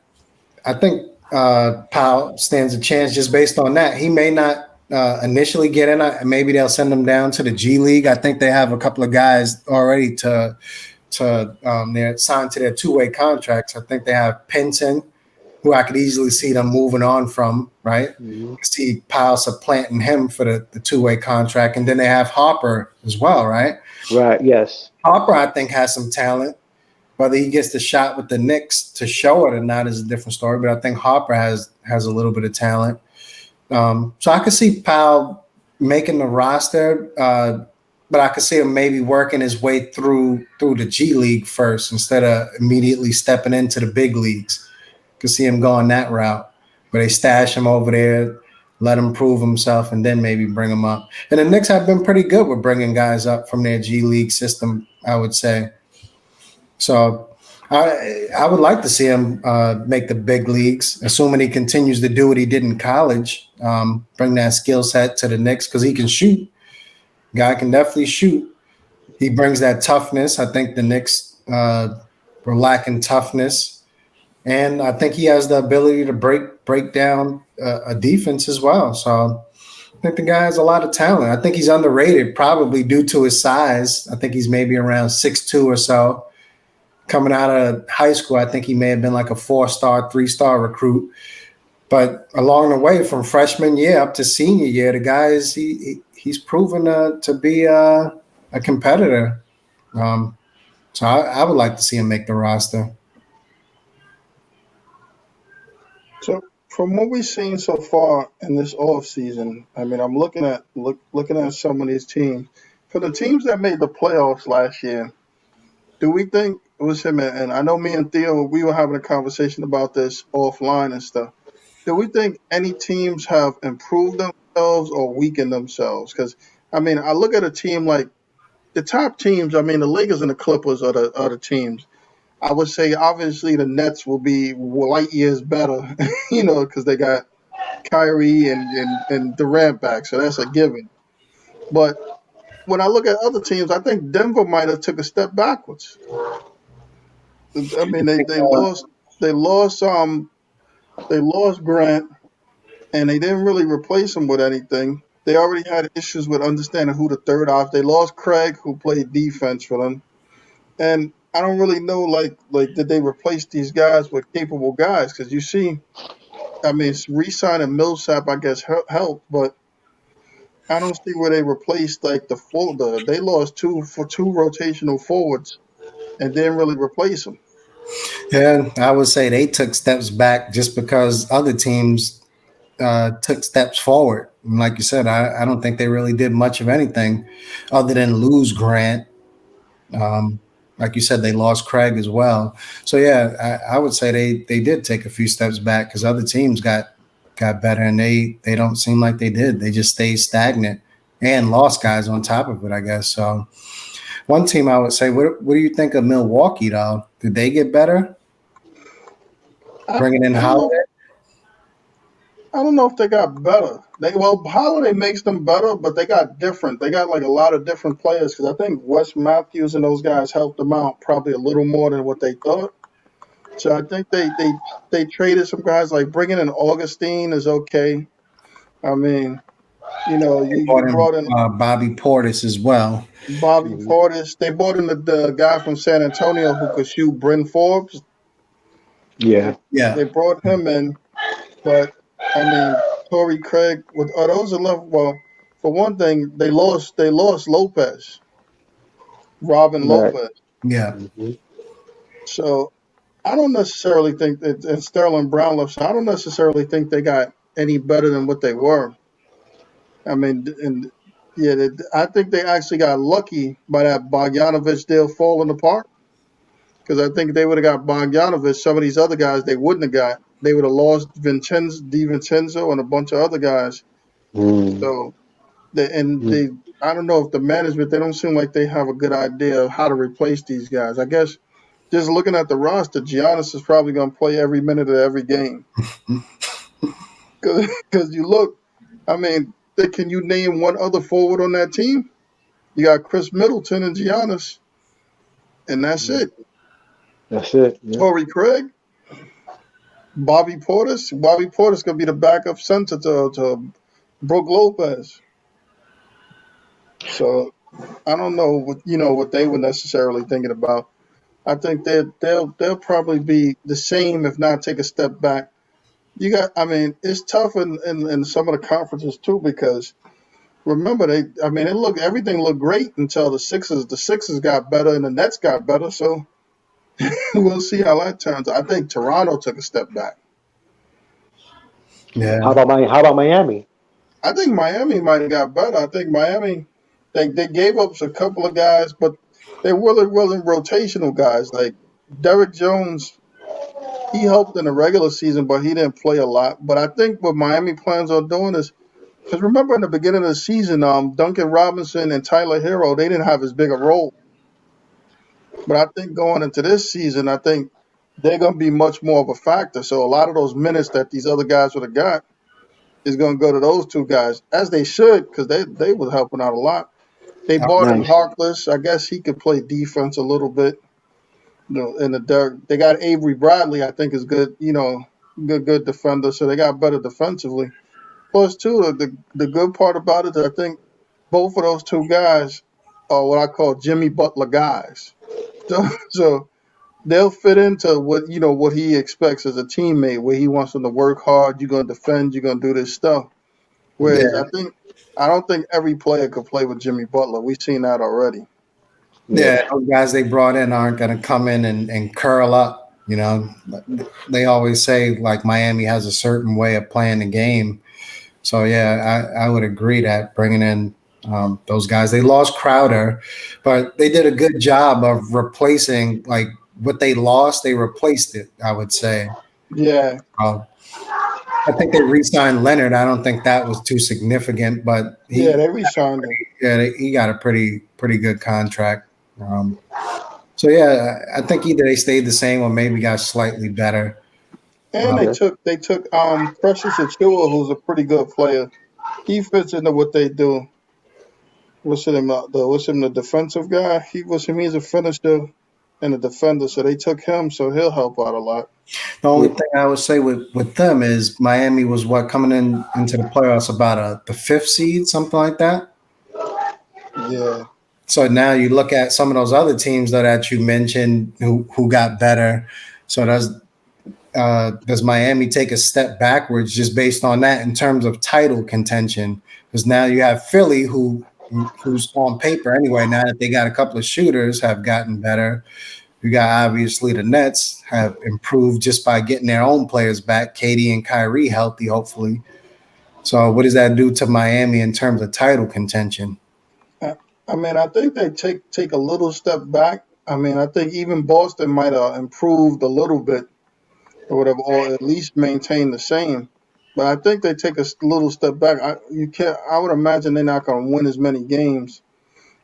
I think Powell stands a chance just based on that. He may not initially get in. Maybe they'll send them down to the G League. I think they have a couple of guys already they're signed to their two-way contracts. I think they have Penton, who I could easily see them moving on from, right? Hmm. See Powell supplanting him for the two-way contract. And then they have Harper as well, right? Right. Yes. Harper, I think, has some talent. Whether he gets the shot with the Knicks to show it or not is a different story. But I think Harper has a little bit of talent. So I could see Powell making the roster, but I could see him maybe working his way through the G League first instead of immediately stepping into the big leagues. Could see him going that route, where they stash him over there, let him prove himself, and then maybe bring him up. And the Knicks have been pretty good with bringing guys up from their G League system, I would say. So I would like to see him make the big leagues, assuming he continues to do what he did in college, bring that skill set to the Knicks because he can shoot. Guy can definitely shoot. He brings that toughness. I think the Knicks were lacking toughness, and I think he has the ability to break down a defense as well. So I think the guy has a lot of talent. I think he's underrated, probably due to his size. I think he's maybe around 6'2" or so. Coming out of high school, I think he may have been like a 4-star, 3-star recruit. But along the way, from freshman year up to senior year, the guy he's proven to be a competitor. So I would like to see him make the roster. So from what we've seen so far in this off season, I mean, I'm looking at some of these teams. For the teams that made the playoffs last year, do we think it was him? And I know me and Theo, we were having a conversation about this offline and stuff. Do we think any teams have improved themselves or weakened themselves? Because I mean, I look at a team like the top teams. I mean, the Lakers and the Clippers are the teams. I would say obviously the Nets will be light years better, because they got Kyrie and Durant back, so that's a given. But when I look at other teams, I think Denver might have took a step backwards. I mean, they lost Grant, and they didn't really replace him with anything. They already had issues with understanding who the third off. They lost Craig, who played defense for them, and I don't really know like did they replace these guys with capable guys? Because you see, I mean, re-signing Millsap, I guess helped, but I don't see where they replaced like they lost two rotational forwards and didn't really replace them. Yeah, I would say they took steps back just because other teams took steps forward. And like you said, I don't think they really did much of anything other than lose Grant. Like you said, they lost Craig as well. So yeah, I would say they did take a few steps back because other teams got better, and they don't seem like they did. They just stayed stagnant and lost guys on top of it, I guess. So one team I would say, what do you think of Milwaukee though? Did they get better? Bringing in I don't know. Holiday? I don't know if they got better. Holiday makes them better, but they got different. They got like a lot of different players because I think Wes Matthews and those guys helped them out probably a little more than what they thought. So I think they traded some guys like bringing in Augustine is okay. I mean, They you brought in brought in Bobby Portis as well. Bobby Hmm. Portis. They brought in the guy from San Antonio who could shoot, Bryn Forbes. Yeah. Yeah, They brought him in, but I mean, Torrey Craig. Are those enough? Well, for one thing, they lost Lopez, Robin Right. Lopez. yeah. Hmm. So I don't necessarily think that, and Sterling Brown left. So I don't necessarily think they got any better than what they were. I mean, and yeah, I think they actually got lucky by that Bogdanovich deal falling apart. Because I think they would have got Bogdanovich. Some of these other guys they wouldn't have got. They would have lost DiVincenzo, and a bunch of other guys. Mm. So I don't know if the management they don't seem like they have a good idea of how to replace these guys. I guess just looking at the roster, Giannis is probably going to play every minute of every game. Because you look, I mean, can you name one other forward on that team? You got Chris Middleton and Giannis, and that's it. That's it. Yeah. Torrey Craig, Bobby Portis. Bobby Portis gonna be the backup center to Brooke Lopez. So I don't know what they were necessarily thinking about. I think they'll probably be the same, if not take a step back. I mean, it's tough in some of the conferences too because remember everything looked great until the Sixers got better and the Nets got better. So we'll see how that turns. I think Toronto took a step back. How Yeah. about How about Miami? I think Miami might have got better. I think Miami they gave up a couple of guys, but they really wasn't rotational guys. Like Derek Jones, he helped in the regular season, but he didn't play a lot. But I think what Miami plans on doing is because remember in the beginning of the season, Duncan Robinson and Tyler Hero, they didn't have as big a role. But I think going into this season, I think they're going to be much more of a factor. So a lot of those minutes that these other guys would have got is going to go to those two guys, as they should, because they was helping out a lot. They bought in Nice. Harkless. I guess he could play defense a little bit. In the dirt, they got Avery Bradley. I think is good. Good defender. So they got better defensively. Plus, too, the good part about it is I think both of those two guys are what I call Jimmy Butler guys. So they'll fit into what he expects as a teammate, where he wants them to work hard. You're gonna defend. You're gonna do this stuff. Whereas Yeah. I don't think every player could play with Jimmy Butler. We've seen that already. Yeah. Yeah, those guys they brought in aren't going to come in and curl up. They always say like Miami has a certain way of playing the game. So yeah, I would agree that bringing in those guys, they lost Crowder, but they did a good job of replacing like what they lost. They replaced it. I would say. Yeah, Uh, I think they re-signed Leonard. I don't think that was too significant, but yeah, they re-signed him, he got a pretty good contract. Um, so yeah, I think either they stayed the same or maybe got slightly better. and they Um, Okay. took Precious Achua, who's a pretty good player. He fits into what they do. What's him the defensive guy? He's a finisher and a defender, so they took him, so he'll help out a lot. the only Yeah. thing I would say with them is Miami was what coming into the playoffs about the fifth seed, something like that. Yeah, So now you look at some of those other teams that you mentioned who got better. So does Miami take a step backwards just based on that in terms of title contention? Because now you have Philly who's on paper anyway. Now that they got a couple of shooters, have gotten better. You got obviously the Nets have improved just by getting their own players back, Katie and Kyrie healthy, hopefully. So what does that do to Miami in terms of title contention? I, I mean, I think they take a little step back. I mean, I think even Boston might have improved a little bit or whatever, or at least maintain the same. But I think they take a little step back. You can't. I would imagine they're not going to win as many games.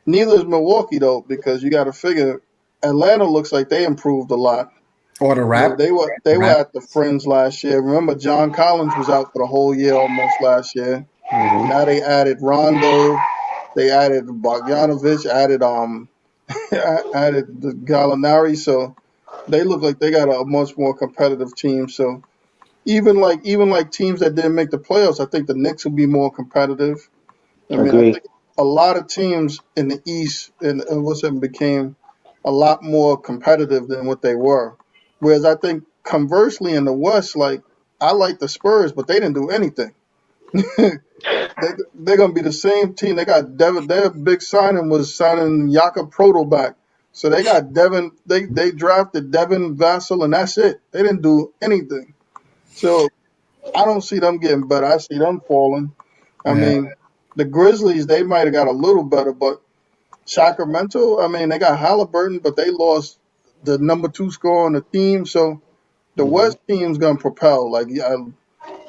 Neither is Milwaukee though, because you got to figure Atlanta looks like they improved a lot. Or the They were rap at the Friends last year. Remember, John Collins was out for the whole year almost last year. Hmm. Now they added Rondo, they added Bogdanovich, added the Gallinari. So they look like they got a much more competitive team. So even like teams that didn't make the playoffs, I think the Knicks will be more competitive. I mean, I Agree. think a lot of teams in the East and what's it became a lot more competitive than what they were. Whereas I think conversely in the West, like I like the Spurs, but they didn't do anything. They're gonna be the same team. They got Devin. Their big signing was signing Jakob Proto back. So they got Devin. They drafted Devin Vassell, and that's it. They didn't do anything. So I don't see them getting better. I see them falling. I Yeah. mean, the Grizzlies, they might have got a little better, but Sacramento, I mean, they got Halliburton, but they lost the number two scorer on the team. So the Hmm. West team's gonna propel. Like, yeah,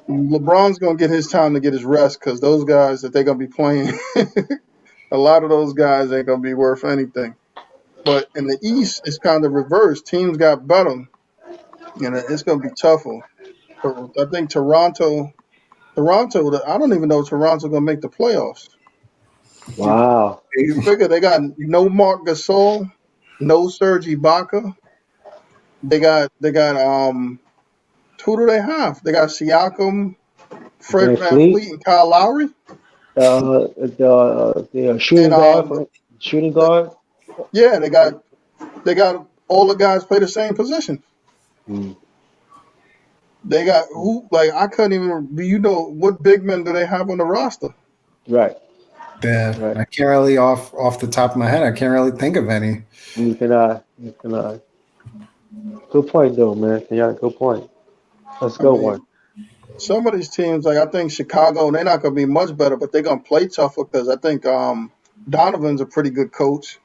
LeBron's gonna get his time to get his rest because those guys that they're gonna be playing, a lot of those guys ain't gonna be worth anything. But in the East, it's kind of reversed. Teams got better, and it's gonna be tougher. I think Toronto, I don't even know if Toronto gonna make the playoffs. Wow. You figure they got no Mark Gasol, no Serge Ibaka. They got who do they have? They got Siakam. Fred Van Van Fleet, Fleet and Kyle Lowry, the and shooting guard, shooting guard. yeah, they got all the guys play the same position. Mm, They got who like I couldn't even. Do you know what big men do they have on the roster? right, Yeah, right. I can't really off the top of my head. I can't really think of any. You can. Good point, though, man. Yeah, good point. That's a I good one. mean, some of these teams, like I think Chicago, they're not going to be much better, but they're going to play tougher because I think Donovan's a pretty good coach.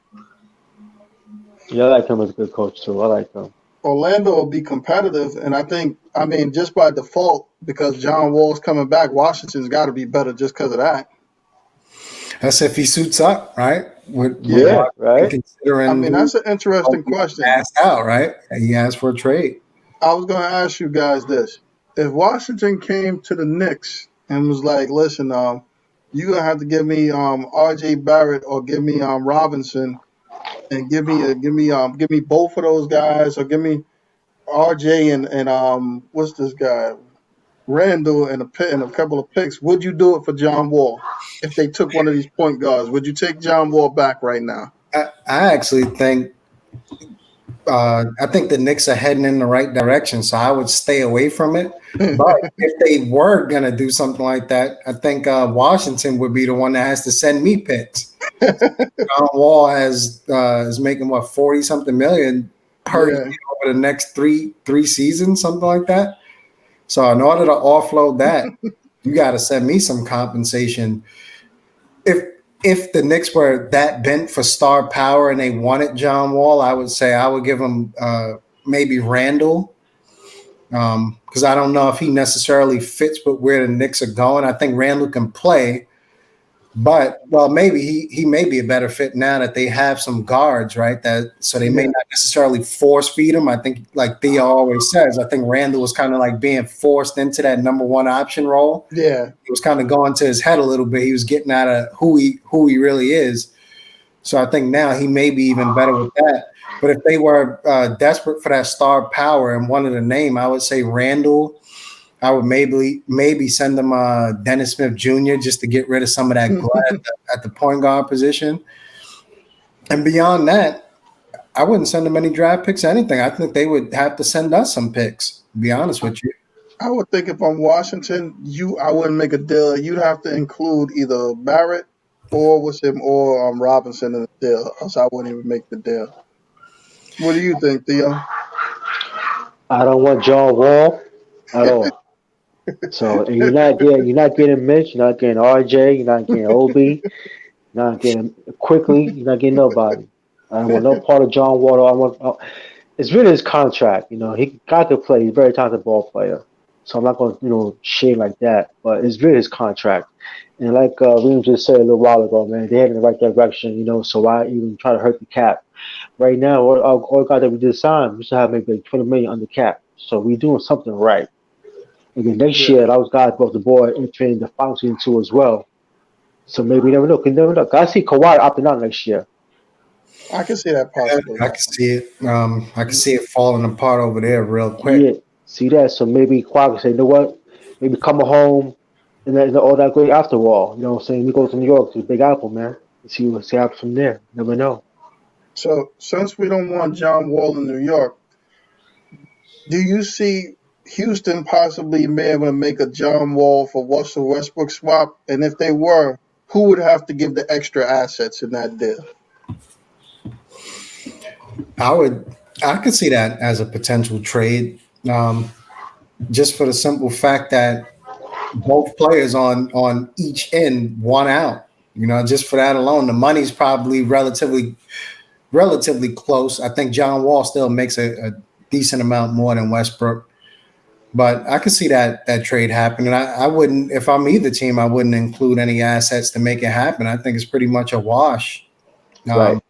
Yeah, I like him as a good coach too. I like him. Orlando will be competitive, and I mean, just by default, because John Wall's coming back, Washington's got to be better just because of that. That's if he suits up, right? With Yeah, Yeah, Washington right. I considering mean, who that's an interesting question. asked out, right? He asked for a trade. I was going to ask you guys this: if Washington came to the Knicks and was like, "Listen, you're gonna have to give me R.J. Barrett or give me Robinson and give me both of those guys or give me RJ and what's this guy Randall and a couple of picks. Would you do it for John Wall if they took one of these point guards? Would you take John Wall back right now? I actually think the Knicks are heading in the right direction, so I would stay away from it. But if they were gonna do something like that, I think Washington would be the one that has to send me picks. John Wall is making what 40 something million per year Yeah, over the next three seasons, something like that. So in order to offload that, you got to send me some compensation. If if the Knicks were that bent for star power and they wanted John Wall, I would say I would give them maybe Randall, because I don't know if he necessarily fits with where the Knicks are going. I think Randall can play, but well, maybe he may be a better fit now that they have some guards, right? That so they may yeah, not necessarily force feed him. I think, like Theo always says, I think Randall was kind of like being forced into that number one option role. yeah. It was kind of going to his head a little bit. He was getting out of who he really is. So I think now he may be even better with that. But if they were desperate for that star power and wanted a name, I would say Randall. I would maybe send them Dennis Smith Jr. just to get rid of some of that glut at the point guard position. And beyond that, I wouldn't send them any draft picks or anything. I think they would have to send us some picks, to be honest with you. I would think if I'm Washington, I wouldn't make a deal. You'd have to include either Barrett or what's him or Robinson in the deal, else I wouldn't even make the deal. What do you think, Theo? I don't want John Wall at all. So and you're not getting Mitch, you're not getting RJ, you're not getting Obi, you're not getting quickly, you're not getting nobody. I don't want no part of John Wall. I want. It's really his contract. You know, he got to play. He's a very talented ball player. So I'm not going to, shade like that. But it's really his contract. And like Reem just said a little while ago, man, they're heading in the right direction. So why even try to hurt the cap? Right now, all guys that we just signed, we should have maybe like 20 million under cap. So we're doing something right. And then next Yeah, year, those guys both the board entering the final season too as well. So maybe you never know. You never know. I see Kawhi opting out next year. I can see that Yeah, possibly I can happening. see it. I can see it falling apart over there real quick. Yeah, see that. So maybe Kawhi can say, you know what? Maybe coming home and then all that great after all. You know what I'm saying? We go to New York to the Big Apple, man. And see what happens from there. Never know. So since we don't want John Wall in New York, do you see Houston possibly being able to make a John Wall for Russell Westbrook swap? And if they were, who would have to give the extra assets in that deal? I would, I could see that as a potential trade, just for the simple fact that both players on each end want out. Just for that alone, the money's probably relatively close. I think John Wall still makes a decent amount more than Westbrook, but I could see that trade happening. I wouldn't, if I'm either team, I wouldn't include any assets to make it happen. I think it's pretty much a wash. Right. Um,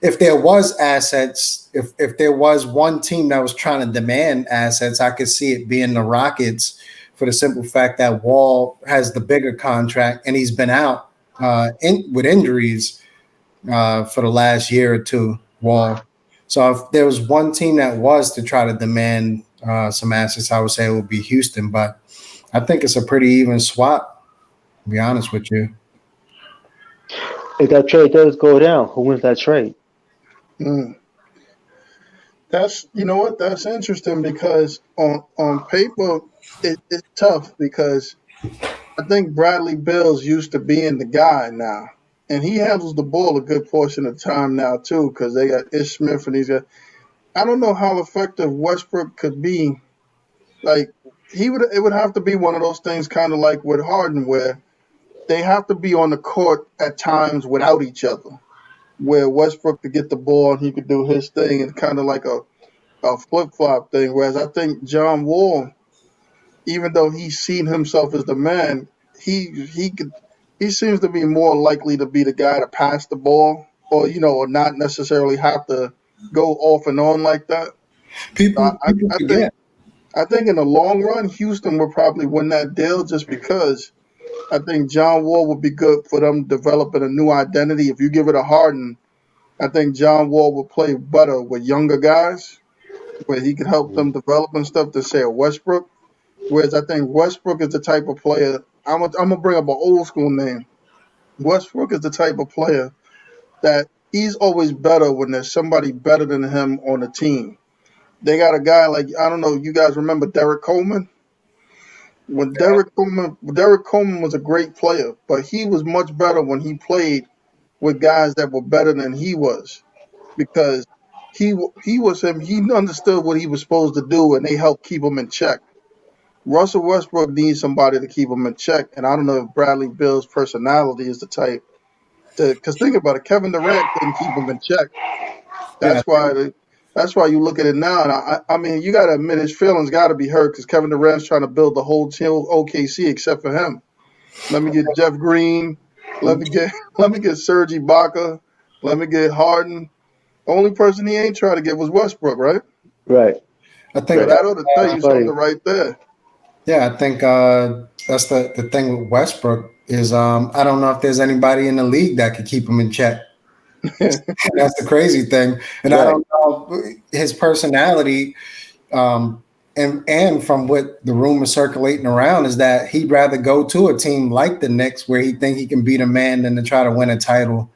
if there was assets, if there was one team that was trying to demand assets, I could see it being the Rockets, for the simple fact that Wall has the bigger contract and he's been out with injuries for the last year or two. Wall. So if there was one team that was to try to demand some assets, I would say it would be Houston. But I think it's a pretty even swap, to be honest with you. If that trade does go down, who wins that trade? Mm. That's you know what that's interesting because on paper it's tough because I think Bradley Bill's used to being the guy now, and he handles the ball a good portion of the time now too because they got Ish Smith and he's got. I don't know how effective Westbrook could be. Like he would, it would have to be one of those things, kind of like with Harden, where they have to be on the court at times without each other, where Westbrook could get the ball and he could do his thing, and kind of like a flip flop thing. Whereas I think John Wall, even though he's seen himself as the man, he could he seems to be more likely to be the guy to pass the ball, or or not necessarily have to go off and on like that. So People forget. I think in the long run, Houston will probably win that deal just because I think John Wall would be good for them developing a new identity. If you give it a Harden, I think John Wall will play better with younger guys, where he could help them develop and stuff to say a Westbrook. Whereas I think Westbrook is the type of player. I'm gonna bring up an old school name. Westbrook is the type of player that he's always better when there's somebody better than him on the team. They got a guy like I don't know. You guys remember Derek Coleman? When Derek Coleman was a great player, but he was much better when he played with guys that were better than he was because he was him. He understood what he was supposed to do, and they helped keep him in check. Russell Westbrook needs somebody to keep him in check, and I don't know if Bradley Bill's personality is the type to. Because think about it, Kevin Durant couldn't keep him in check. Yeah, That's why. That's why you look at it now, and I mean, you got to admit his feelings got to be hurt because Kevin Durant's trying to build the whole team OKC except for him. Let me get Jeff Green. Let me get let me get Serge Ibaka. Let me get Harden. Only person he ain't trying to get was Westbrook, right? Right. I So think Right. that ought to tell you Funny. something right there. yeah, I think that's the thing with Westbrook is I don't know if there's anybody in the league that could keep him in check. That's the crazy thing, and I Right. don't know his personality. And from what the rumors circulating around is that he'd rather go to a team like the Knicks where he think he can beat a man than to try to win a title.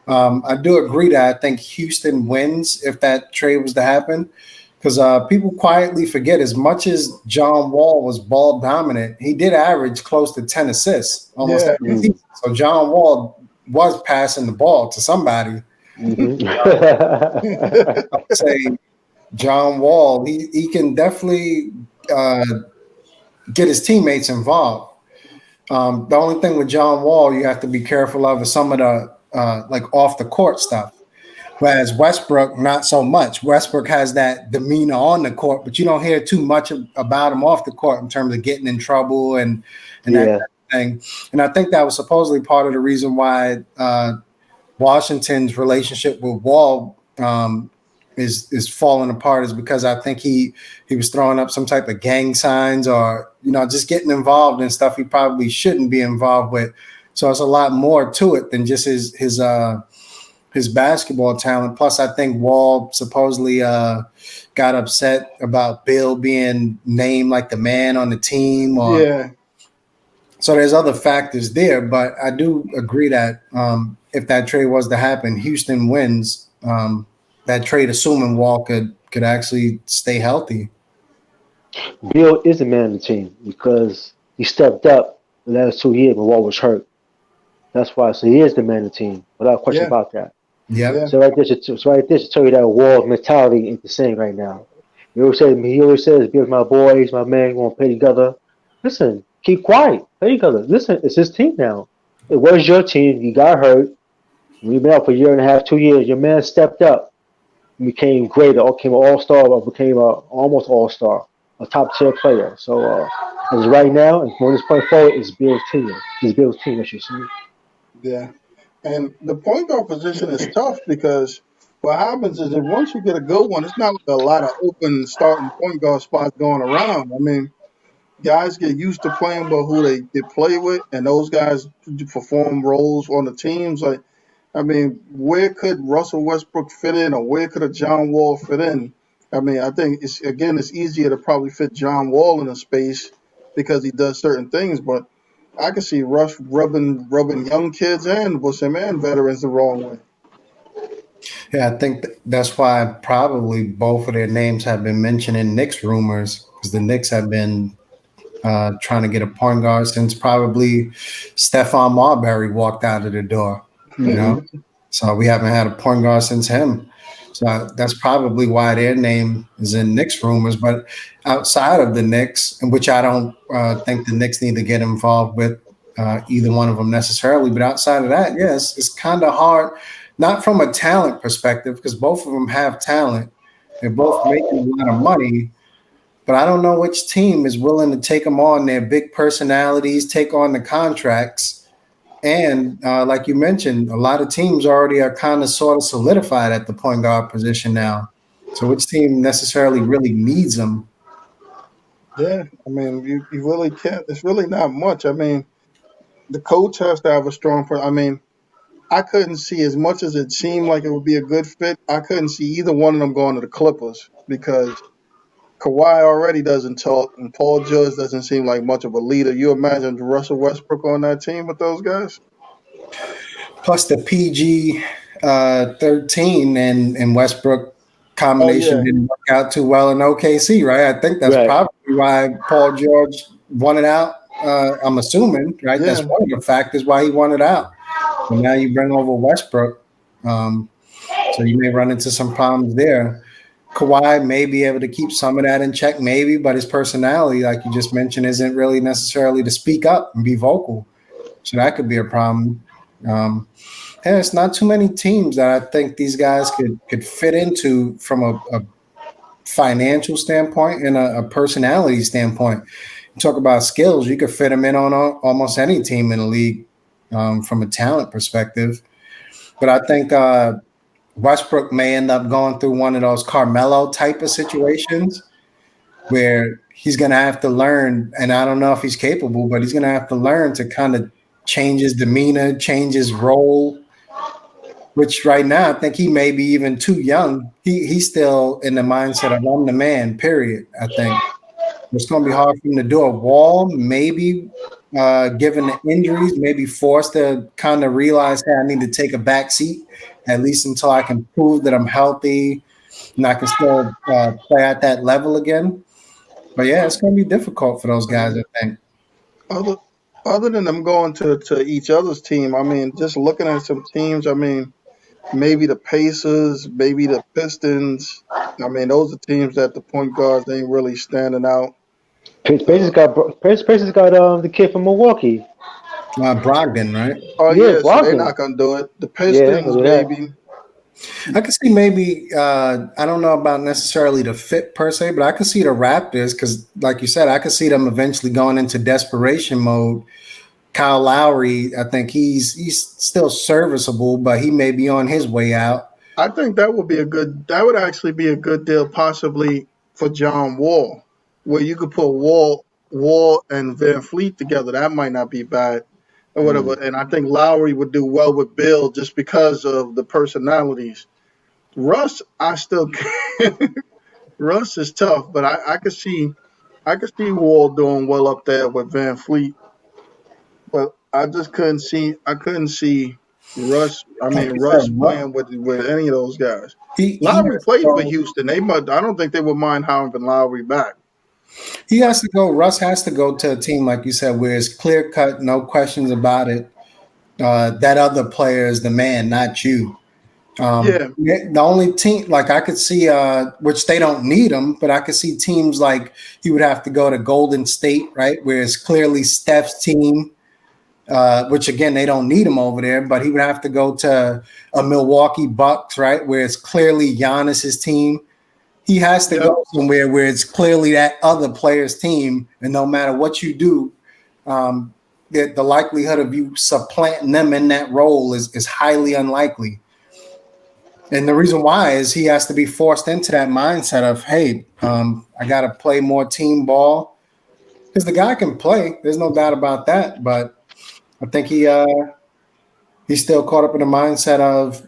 I do agree that I think Houston wins if that trade was to happen because people quietly forget as much as John Wall was ball dominant, he did average close to 10 assists almost Yeah. every season. So John Wall was passing the ball to somebody. Hmm. I would say John Wall, he can definitely uh, get his teammates involved. The only thing with John Wall you have to be careful of is some of the like off the court stuff. Whereas Westbrook, not so much. Westbrook has that demeanor on the court, but you don't hear too much about him off the court in terms of getting in trouble and that Yeah. kind of thing. And I think that was supposedly part of the reason why Washington's relationship with Wall is falling apart is because I think he was throwing up some type of gang signs or just getting involved in stuff he probably shouldn't be involved with. So it's a lot more to it than just his basketball talent. Plus, I think Wall supposedly got upset about Bill being named like the man on the team, or Yeah. so there's other factors there. But I do agree that if that trade was to happen, Houston wins that trade, assuming Wall could actually stay healthy. Bill is the man of the team because he stepped up the last 2 years when Wall was hurt. That's why. So he is the man of the team, without a question Yeah. about that. Yep. Yeah. So right there should tell you that Wall mentality ain't the same right now. He always says, Bill's my boy, he's my man, we're gonna play together. Listen, keep quiet, play together. Listen, it's his team now. It was your team, you got hurt, we've been out for a year and a half, 2 years, your man stepped up and became greater, or became an all-star, or became a almost all-star, a top-tier player. So as of right now, and from this point forward, it's Bill's team. It's Bill's team, as you see. Yeah. And the point guard position is tough because what happens is that once you get a good one, it's not like a lot of open starting point guard spots going around. I mean, guys get used to playing with who they get play with, and those guys perform roles on the teams. Like, I mean, where could Russell Westbrook fit in, or where could a John Wall fit in? I mean, I think it's easier to probably fit John Wall in a space because he does certain things. But I can see Russ rubbing young kids and what's him and veterans the wrong way. Yeah, I think that's why probably both of their names have been mentioned in Knicks rumors because the Knicks have been trying to get a point guard since probably Stephon Marbury walked out of the door. You know, Hmm. so we haven't had a point guard since him. So that's probably why their name is in Knicks rumors. But outside of the Knicks, in which I don't think the Knicks need to get involved with either one of them necessarily, but outside of that, yes, it's kind of hard, not from a talent perspective, because both of them have talent. They're both making a lot of money, but I don't know which team is willing to take them on their big personalities, take on the contracts. And like you mentioned, a lot of teams already are kind of sort of solidified at the point guard position now. So which team necessarily really needs them? Yeah, I mean, you really can't. It's really not much. I mean, the coach has to have a strong. I mean, I couldn't see as much as it seemed like it would be a good fit. I couldn't see either one of them going to the Clippers because Kawhi already doesn't talk, and Paul George doesn't seem like much of a leader. You imagine Russell Westbrook on that team with those guys? Plus the PG 13 and Westbrook Oh combination yeah, didn't work out too well in OKC, right? I think that's Right. probably why Paul George wanted out. I'm assuming, right? That's yeah. one of the factors why he wanted out. And now you bring over Westbrook. Um, So you may run into some problems there. Kawhi may be able to keep some of that in check, maybe, but his personality, like you just mentioned, isn't really necessarily to speak up and be vocal. So that could be a problem. Um, and it's not too many teams that I think these guys could fit into from a financial standpoint and a personality standpoint. You talk about skills, you could fit them in on almost any team in the league from a talent perspective. But I think Westbrook may end up going through one of those Carmelo type of situations where he's going to have to learn, and I don't know if he's capable, but he's going to have to learn to kind of change his demeanor, change his role, which right now I think he may be even too young. He's still in the mindset of I'm the man, period. I think it's going to be hard for him to do a wall, maybe given the injuries, maybe forced to kind of realize, hey, I need to take a back seat, at least until I can prove that I'm healthy and I can still play at that level again. But yeah, it's going to be difficult for those I guys, mean, I think. other other than them going to each other's team, I mean, just looking at some teams, I mean, maybe the Pacers, maybe the Pistons. I mean, those are teams that the point guards ain't really standing out. Pacers Uh, got Pacers got the kid from Milwaukee. Brogdon, right? oh Yeah, yeah, so they're Brogdon. not gonna do it. The Yeah, they're not Pistons, gonna do that. maybe. I could see maybe I don't know about necessarily the fit per se, but I could see the Raptors because, like you said, I could see them eventually going into desperation mode. Kyle Lowry, I think he's still serviceable, but he may be on his way out. I think that would be a good. That would actually be a good deal, possibly for John Wall, where you could put Wall and Van Fleet together. That might not be bad, or whatever. Mm. And I think Lowry would do well with Bill just because of the personalities. Russ, I still Russ is tough, but I could see Wall doing well up there with Van Fleet, but I couldn't see Russ. I Like mean you Russ said, playing with any of those guys. he Lowry has to played for go. Houston. I don't think they would mind having Lowry back. He has to go. Russ has to go to a team like you said, where it's clear cut, no questions about it. That other player is the man, not you. Yeah, The only team, like I could see, which they don't need him, but I could see teams like he would have to go to Golden State, right, where it's clearly Steph's team, which again they don't need him over there, but he would have to go to a Milwaukee Bucks, right, where it's clearly Giannis's team. He has to yep. go somewhere where it's clearly that other player's team, and no matter what you do, um, the likelihood of you supplanting them in that role is highly unlikely. And the reason why is he has to be forced into that mindset of, hey, I got to play more team ball because the guy can play. There's no doubt about that. But I think he's still caught up in the mindset of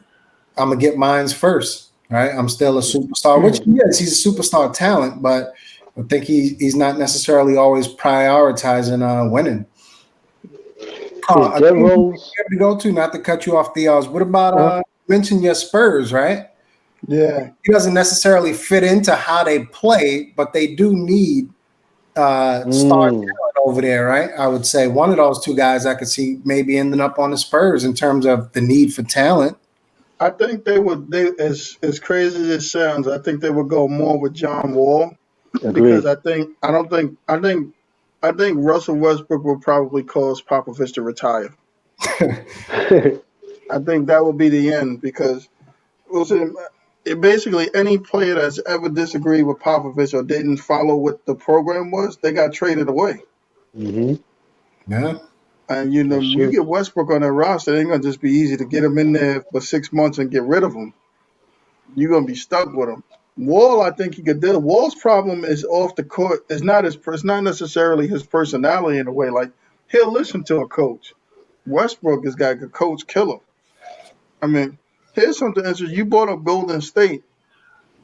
I'm gonna get mines first. Right? I'm still a superstar, which Mm. yes, he's a superstar talent, but I think he's not necessarily always prioritizing winning. Is A Dead team you Rose? have to go to, not to cut you off, the what about Uh, mention your Spurs, right? Yeah, He doesn't necessarily fit into how they play, but they do need star mm, talent over there, right? I would say one of those two guys I could see maybe ending up on the Spurs in terms of the need for talent. I think they would. They as crazy as it sounds, I think they would go more with John Wall because agreed. I don't think I think Russell Westbrook will probably cause Popovich to retire. I think that would be the end because listen, it basically any player that's ever disagreed with Popovich or didn't follow what the program was, they got traded away. hmm Yeah. And That's you true. get Westbrook on that roster, it ain't gonna just be easy to get him in there for 6 months and get rid of him. You're gonna be stuck with him. Wall, I think he could do. Wall's problem is off the court. It's not necessarily his personality in a way. Like he'll listen to a coach. Westbrook is got a coach killer. I mean, here's something interesting. You brought up Golden State.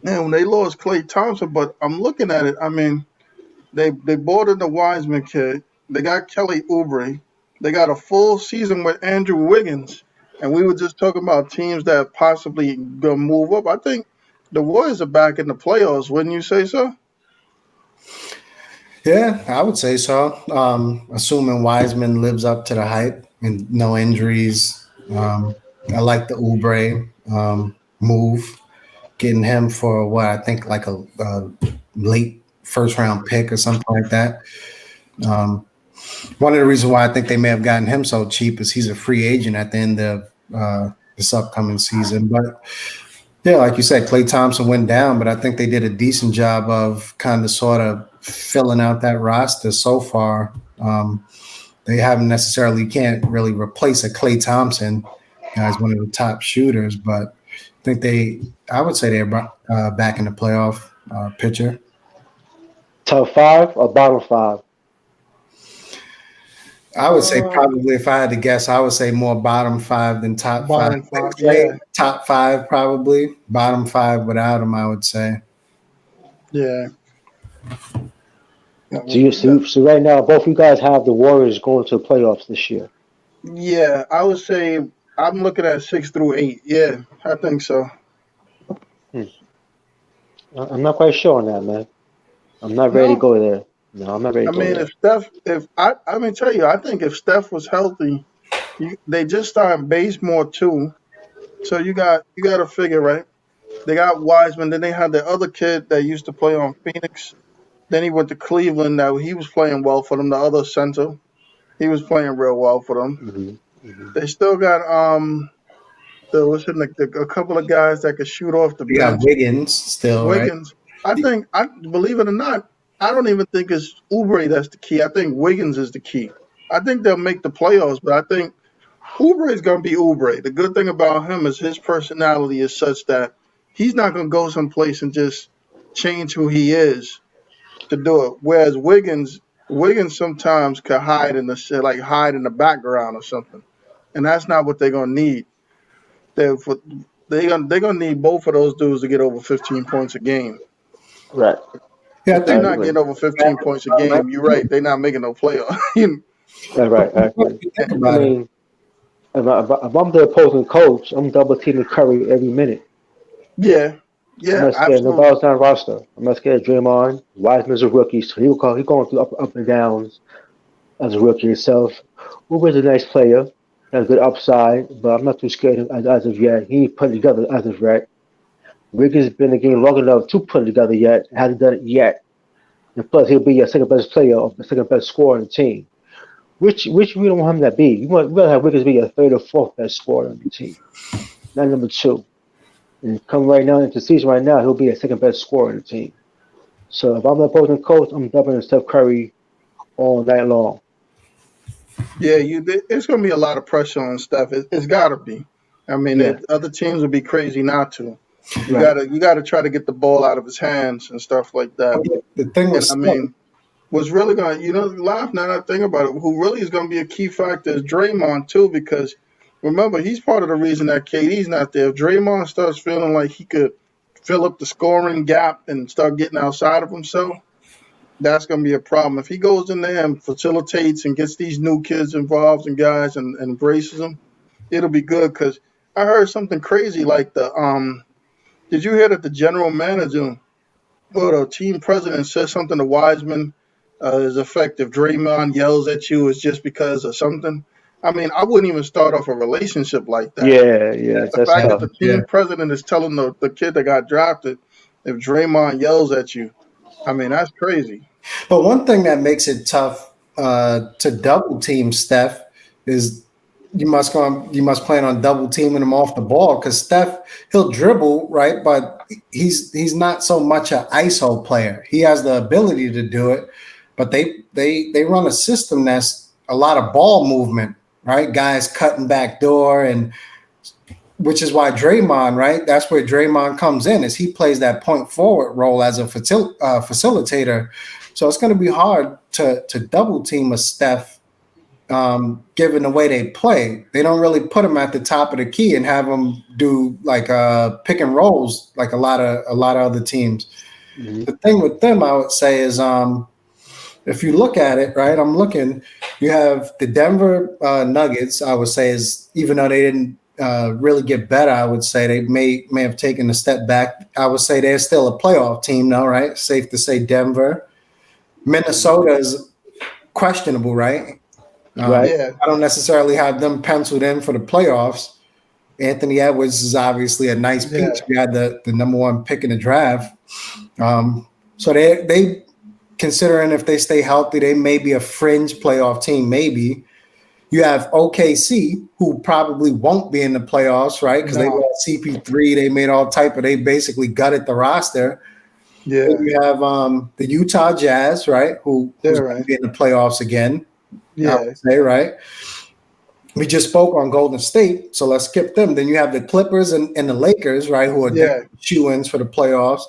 Man, when they lost Klay Thompson, but I'm looking at it. I mean, they bought in the Wiseman kid. They got Kelly Oubre. They got a full season with Andrew Wiggins. And we were just talking about teams that possibly gonna move up. I think the Warriors are back in the playoffs. Wouldn't you say so? Yeah, I would say so. Assuming Wiseman lives up to the hype and no injuries. I like the Oubre move, getting him for what I think like a late first round pick or something like that. Um, One of the reasons why I think they may have gotten him so cheap is he's a free agent at the end of this upcoming season. But yeah, like you said, Klay Thompson went down, but I think they did a decent job of kind of sort of filling out that roster so far. They haven't necessarily can't really replace a Klay Thompson as one of the top shooters, but I think I would say they're back in the playoff picture. Top five or bottom five? I would say Uh, probably if I had to guess, I would say more bottom five than top five. bottom five. Clay, Yeah, top five probably. Bottom five without him, I would say. yeah. So right now, both you guys have the Warriors going to the playoffs this year. Yeah, I would say I'm looking at 6 through 8. Yeah, I think so. Hmm. I'm not quite sure on that, man. I'm not ready to No, go there. No, I'm not ready I to go mean there. if Steph, if I mean tell you, I think if Steph was healthy, they just started Bazemore too. So you got to figure right. They got Wiseman. Then they had the other kid that used to play on Phoenix. Then he went to Cleveland. Now he was playing well for them. The other center, he was playing real well for them. hmm hmm They still got a couple of guys that could shoot off the We got bench. Wiggins still, right? Wiggins. I believe it or not, I don't even think it's Oubre that's the key. I think Wiggins is the key. I think they'll make the playoffs, but I think Oubre is going to be Oubre. The good thing about him is his personality is such that he's not going to go someplace and just change who he is to do it. Whereas Wiggins sometimes could hide in the shit, like hide in the background or something, and that's not what they're going to need. They're for, they're gonna need both of those dudes to get over 15 points a game. Right. Yeah, I If they're I think not agree. getting over 15 points a right. game, you're right. They're not making no playoff. That's right. I If agree. you think I about it, mean, if I'm the opposing coach, I'm double teaming Curry every minute. Yeah, I'm yeah, not scared of nobody absolutely. else on the roster. I'm not scared of Draymond. Wiseman's a rookie, so he going through up and downs as a rookie himself. Uber's a nice player, has good upside, but I'm not too scared as of yet. He ain't put it together as of yet. Wiggins been in the game long enough to put it together yet. Hasn't done it yet. And plus, he'll be your second best player or the second best scorer on the team. Which we don't want him to be. We want to have Wiggins be your third or fourth best scorer on the team, not number two. And come right now into the season right now, he'll be a second best scorer on the team. So if I'm the opposing coach, I'm doubling Steph Curry all night long. Yeah, it's gonna be a lot of pressure on Steph. It's got to be. I mean, Yeah, other teams would be crazy not to. right. You gotta try to get the ball out of his hands and stuff like that. the thing And was I still, mean, what's really going to, laugh now that I think about it, who really is going to be a key factor is Draymond, too, because remember, he's part of the reason that KD's not there. If Draymond starts feeling like he could fill up the scoring gap and start getting outside of himself, that's going to be a problem. If he goes in there and facilitates and gets these new kids involved and guys and embraces them, it'll be good. Because I heard something crazy like did you hear that the general manager or the team president said something to Wiseman is effective? Draymond yells at you is just because of something. I mean, I wouldn't even start off a relationship like that. Yeah, yeah, The that's Yeah, fact that tough. the yeah. team president is telling the kid that got drafted, if Draymond yells at you, I mean, that's crazy. But one thing that makes it tough to double team Steph is you must plan on double teaming him off the ball because Steph, he'll dribble, right, but he's not so much an ISO player. He has the ability to do it, but they run a system that's a lot of ball movement, right? Guys cutting back door, and which is why Draymond, right? That's where Draymond comes in, is he plays that point forward role as a facilitator. So it's going to be hard to double team a Steph, given the way they play. They don't really put him at the top of the key and have him do like pick and rolls like a lot of other teams. Mhm. The thing with them, I would say, is if you look at it, right, I'm looking, you have the Denver Nuggets, I would say, is even though they didn't really get better, I would say they may have taken a step back. I would say they're still a playoff team, though, right? Safe to say Denver. Minnesota is questionable, right? Right. Yeah, I don't necessarily have them penciled in for the playoffs. Anthony Edwards is obviously a nice yeah, piece. We had the number one pick in the draft. So they considering if they stay healthy, they may be a fringe playoff team, maybe. You have OKC, who probably won't be in the playoffs, right? Because they no, got CP3, they made all type of, they basically gutted the roster. Then yeah, you have the Utah Jazz, right? Who's they're going to right. be in the playoffs again, I Yeah, would say, right? We just spoke on Golden State, so let's skip them. Then you have the Clippers and the Lakers, right? Who are yeah, shoe-ins for the playoffs.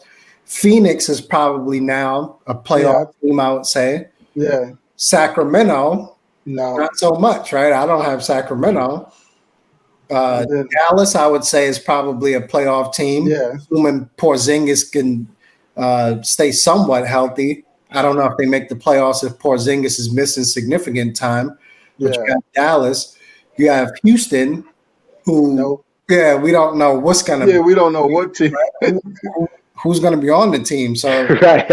Phoenix is probably now a playoff yeah, team, I would say. yeah, Sacramento, no, not so much, right? I don't have Sacramento. and then Dallas, I would say, is probably a playoff team, yeah, assuming Porzingis can stay somewhat healthy. I don't know if they make the playoffs if Porzingis is missing significant time, but you yeah, have Dallas, you have Houston, who, no, yeah, we don't know what's going to yeah, we don't know what team. who's going to be on the team. So Right.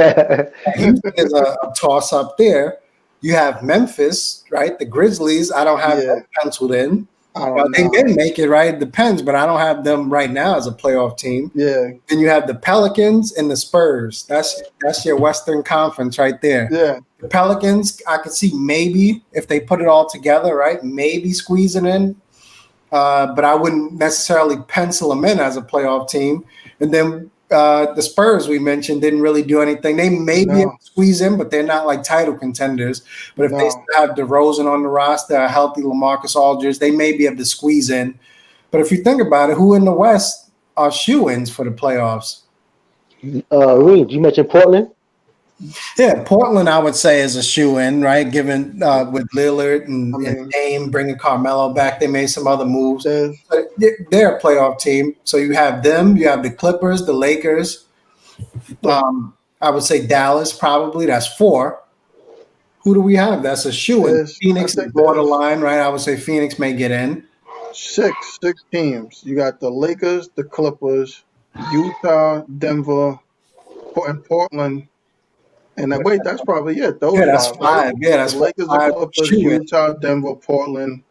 Houston is a toss up there. You have Memphis, right? The Grizzlies. I don't have them Yeah, penciled in. I don't They know. may make it, right? It depends, but I don't have them right now as a playoff team. Yeah, Then you have the Pelicans and the Spurs. That's your Western Conference right there. yeah, The Pelicans, I could see maybe if they put it all together, right? Maybe squeezing in, but I wouldn't necessarily pencil them in as a playoff team. And then the Spurs we mentioned didn't really do anything. They may be able no, to squeeze in, but they're not like title contenders. But if they no. still have DeRozan on the roster, a healthy LaMarcus Aldridge, they may be able to squeeze in. But if you think about it, who in the West are shoe-ins for the playoffs? Reed, you mentioned Portland. Yeah, Portland, I would say, is a shoe-in, right? Given with Lillard I and mean, Dame bringing Carmelo back, they made some other moves. there's But they're a playoff team. So you have them, you have the Clippers, the Lakers. look, I would say Dallas, probably. That's four. Who do we have? That's a shoe-in. I Phoenix is think there's borderline, right? I would say Phoenix may get in. six teams. You got the Lakers, the Clippers, Utah, Denver, and Portland. And then, wait, that's probably it. Those Yeah, that's five, right? five. Yeah, The that's Lakers, the five Clippers, shoe-in. Utah, Denver, Portland,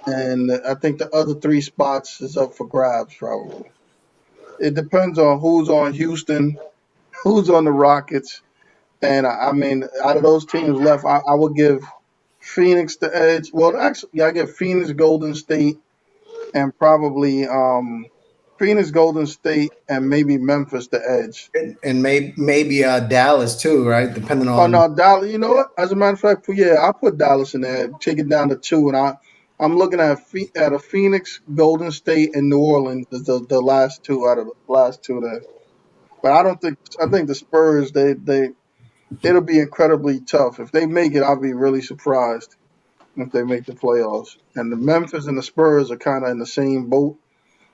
and I think the other three spots is up for grabs. Probably. It depends on who's on Houston, who's on the Rockets, and I mean, out of those teams left, I would give Phoenix the edge. Well, actually, yeah, I give Phoenix, Golden State, and probably Phoenix, Golden State, and maybe Memphis the edge. And maybe Dallas too, right? Depending Oh on no, Dallas. You know what? As a matter of fact, yeah, I put Dallas in there, take it down to two, and I'm looking at a Phoenix, Golden State, and New Orleans as the last two out of the last two there. But I think the Spurs they it'll be incredibly tough if they make it. I'll be really surprised if they make the playoffs. And the Memphis and the Spurs are kind of in the same boat.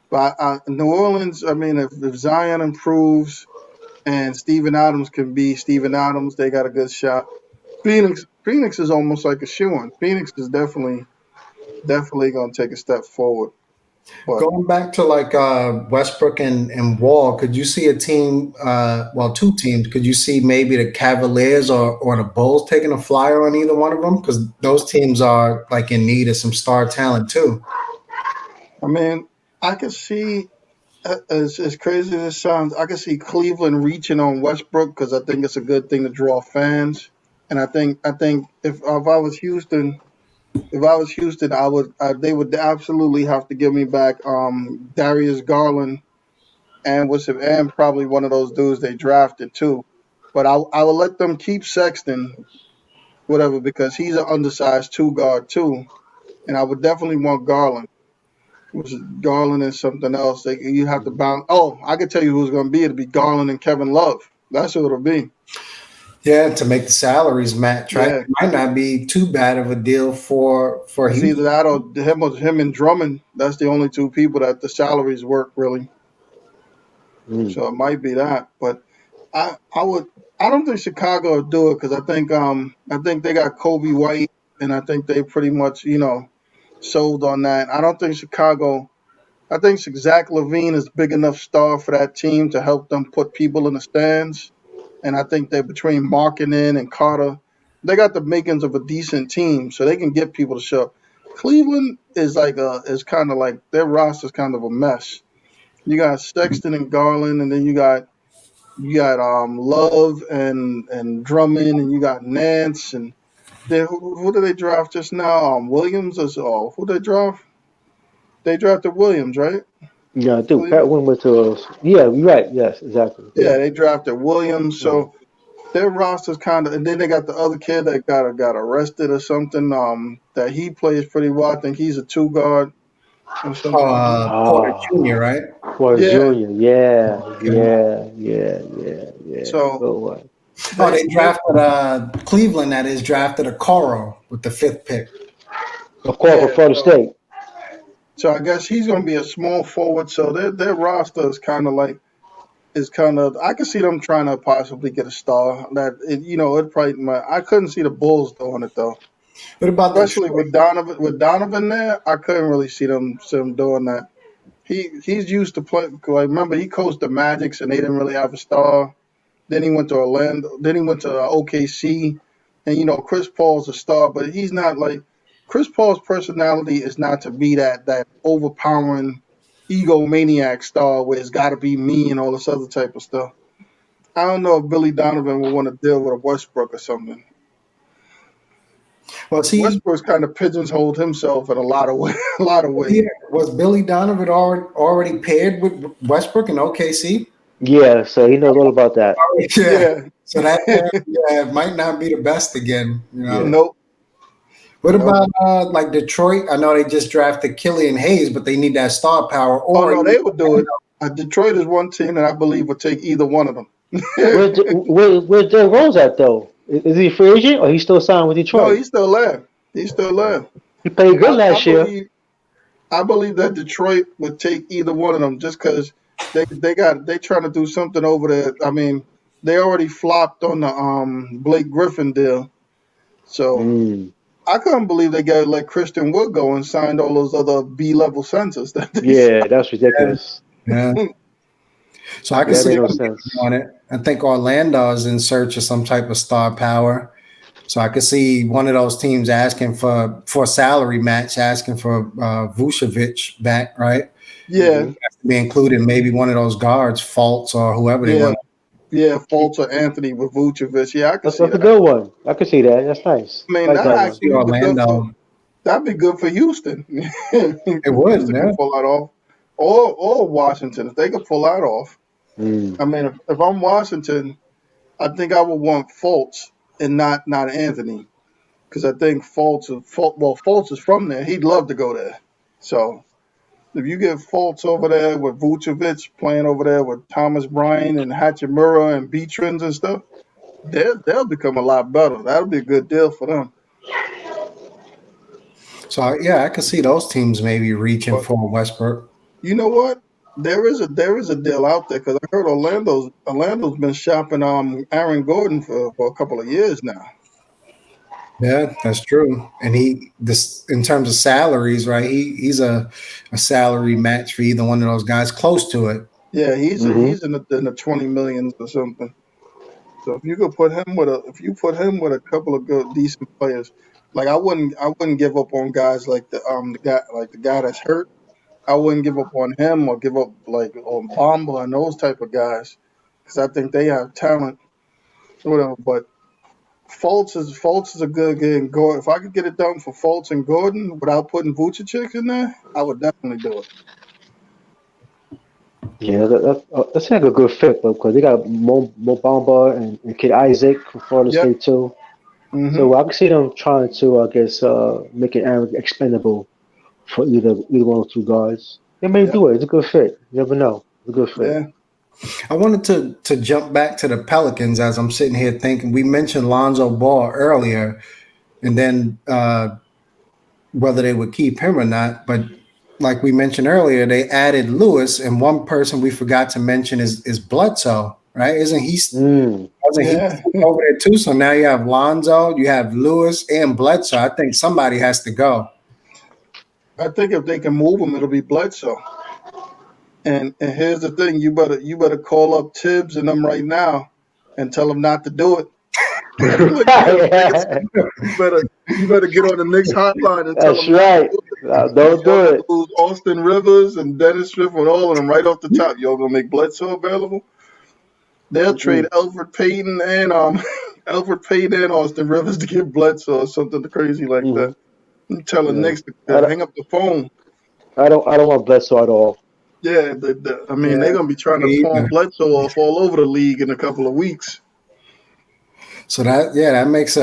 But New Orleans, I mean, if Zion improves and Steven Adams can be Steven Adams. They got a good shot. Phoenix is almost like a shoe-in. Phoenix is definitely going to take a step forward. But Going back to like Westbrook and Wall, could you see a team, well, two teams, could you see maybe the Cavaliers or the Bulls taking a flyer on either one of them? Because those teams are like in need of some star talent too. I mean, I could see as crazy as it sounds, I could see Cleveland reaching on Westbrook because I think it's a good thing to draw fans. And I think if I was Houston, they would absolutely have to give me back Darius Garland and probably one of those dudes they drafted too. But I will let them keep Sexton, whatever, because he's an undersized two guard too, and I would definitely want Garland. Which is Garland and something else. You have to bounce. Oh, I could tell you who's going to be. It'll be Garland and Kevin Love. That's who it'll be. Yeah, to make the salaries match, right? Yeah, It might not be too bad of a deal for it's either Houston. that or him and Drummond. That's the only two people that the salaries work really. Mm. So it might be that. But I would. I don't think Chicago will do it because I think they got Kobe White, and I think they pretty much sold on that. I don't think Chicago. I think Zach LaVine is big enough star for that team to help them put people in the stands. And I think that between Markkinen and Carter, they got the makings of a decent team, so they can get people to show up. Cleveland is kind of like their roster's kind of a mess. You got Sexton and Garland, and then you got Love and Drummond, and you got Nance, and then who did they draft just now? Williams who they draft? They drafted Williams, right? Yeah, I think Pat Cleveland. went to. Yeah, you're right. Yes, exactly. Yeah, Yeah. they drafted Williams, so their roster's kind of, and then they got the other kid that got arrested or something. That he plays pretty well. I think he's a two guard or something. Porter Ah, Jr., right? Porter Yeah. Jr. Yeah, Okay. yeah. So Good one. Oh, they, they they drafted Cleveland, that is, drafted a Coro with the fifth pick. Of course, for yeah. Florida State. So I guess he's gonna be a small forward. So their roster is kind of. I could see them trying to possibly get a star. It probably. I couldn't see the Bulls doing it though. What about Especially Detroit? with Donovan. With Donovan there, I couldn't really see them doing that. He's used to play. Like, remember, he coached the Magics and they didn't really have a star. Then he went to Orlando. Then he went to OKC, and Chris Paul's a star, but he's not like Chris Paul's personality is not to be that overpowering egomaniac star where it's got to be me and all this other type of stuff. I don't know if Billy Donovan would want to deal with a Westbrook or something. Was he? Westbrook's kind of pigeonholed himself in a lot of way, a lot of ways. Yeah, was Billy Donovan already paired with Westbrook in OKC? Yeah, so he knows all about that. Yeah. Yeah, So that yeah, it might not be the best again. Yeah. nope, What nope. about like Detroit? I know they just drafted Killian Hayes, but they need that star power. Oh Or no, they would do it. Detroit is one team that I believe would take either one of them. Where's Derrick Rose at though? Is he a free agent or he still signed with No, Detroit? he's still there. He's still there. He played good I last year. believe I believe that Detroit would take either one of them just because they trying to do something over there. I mean, they already flopped on the Blake Griffin deal, so Mm. I couldn't believe they got let Christian Wood go and signed all those other B-level centers that they Yeah, that's ridiculous. yeah. signed. So I can That see made no them sense. on it. I think Orlando is in search of some type of star power. So I could see one of those teams asking for a salary match, asking for Vucevic back, right? Yeah, Has to be included, maybe one of those guards, Fultz or whoever they yeah, want. yeah. Fultz or Anthony with Vucevic. Yeah, I can see That's a that. good one. I can see that. That's nice. I mean, I like that that I one. see actually be good for. Orlando. That'd be good for Houston. It would, Houston yeah. can pull that off, or Washington if they could pull that off. Mm. I mean, if I'm Washington, I think I would want Fultz and not Anthony because I think Fultz is from there. He'd love to go there. So if you get Fultz over there with Vucevic playing over there with Thomas Bryant and Hachimura and Beatrins and stuff, they'll become a lot better. That'll be a good deal for them. So yeah, I could see those teams maybe reaching But for Westbrook. you know what? There is a deal out there because I heard Orlando's been shopping Aaron Gordon for a couple of years now. Yeah, that's true. And this in terms of salaries, right? He's a salary match for either one of those guys, close to it. Yeah, Hmm. he's in the 20 millions or something. So if you could put him with a couple of good decent players, like I wouldn't give up on guys like the guy that's hurt. I wouldn't give up on him or give up like on Bamba and those type of guys because I think they have talent. Whatever, but Fultz is a good game. Go if I could get it done for Fultz and Gordon without putting Vucevic in there, I would definitely do it. Yeah, that's like a good fit though, because they got Mo Bamba and Kid Isaac from Florida Yep. State too. Hmm. So I can see them trying to, I guess, make it expendable for either one of two guards. They may Yep. do it. It's a good fit. You never know. It's a good fit. Yeah. I wanted to jump back to the Pelicans as I'm sitting here thinking. We mentioned Lonzo Ball earlier, and then whether they would keep him or not. But like we mentioned earlier, they added Lewis, and one person we forgot to mention is Bledsoe, right? Isn't he? Mm. Wasn't he Yeah. over there too? So now you have Lonzo, you have Lewis, and Bledsoe. I think somebody has to go. I think if they can move him, it'll be Bledsoe. And here's the thing: you better call up Tibbs and them right now and tell them not to do it. Like, Yeah, you better get on the Knicks hotline and tell that's them not to right. do it because Don't y'all do about to it. lose Austin Rivers and Dennis Smith and all of them right off the top. Y'all gonna make Bledsoe available? They'll trade Mm-mm. Alfred Payton and Alfred Payton and Austin Rivers to get Bledsoe or something crazy like Hmm. that. I'm telling Yeah. Knicks I to don't, hang up the phone. I don't want Bledsoe at all. Yeah, I mean they're Yeah, gonna be trying to me pawn either. Bledsoe off all over the league in a couple of weeks. So that makes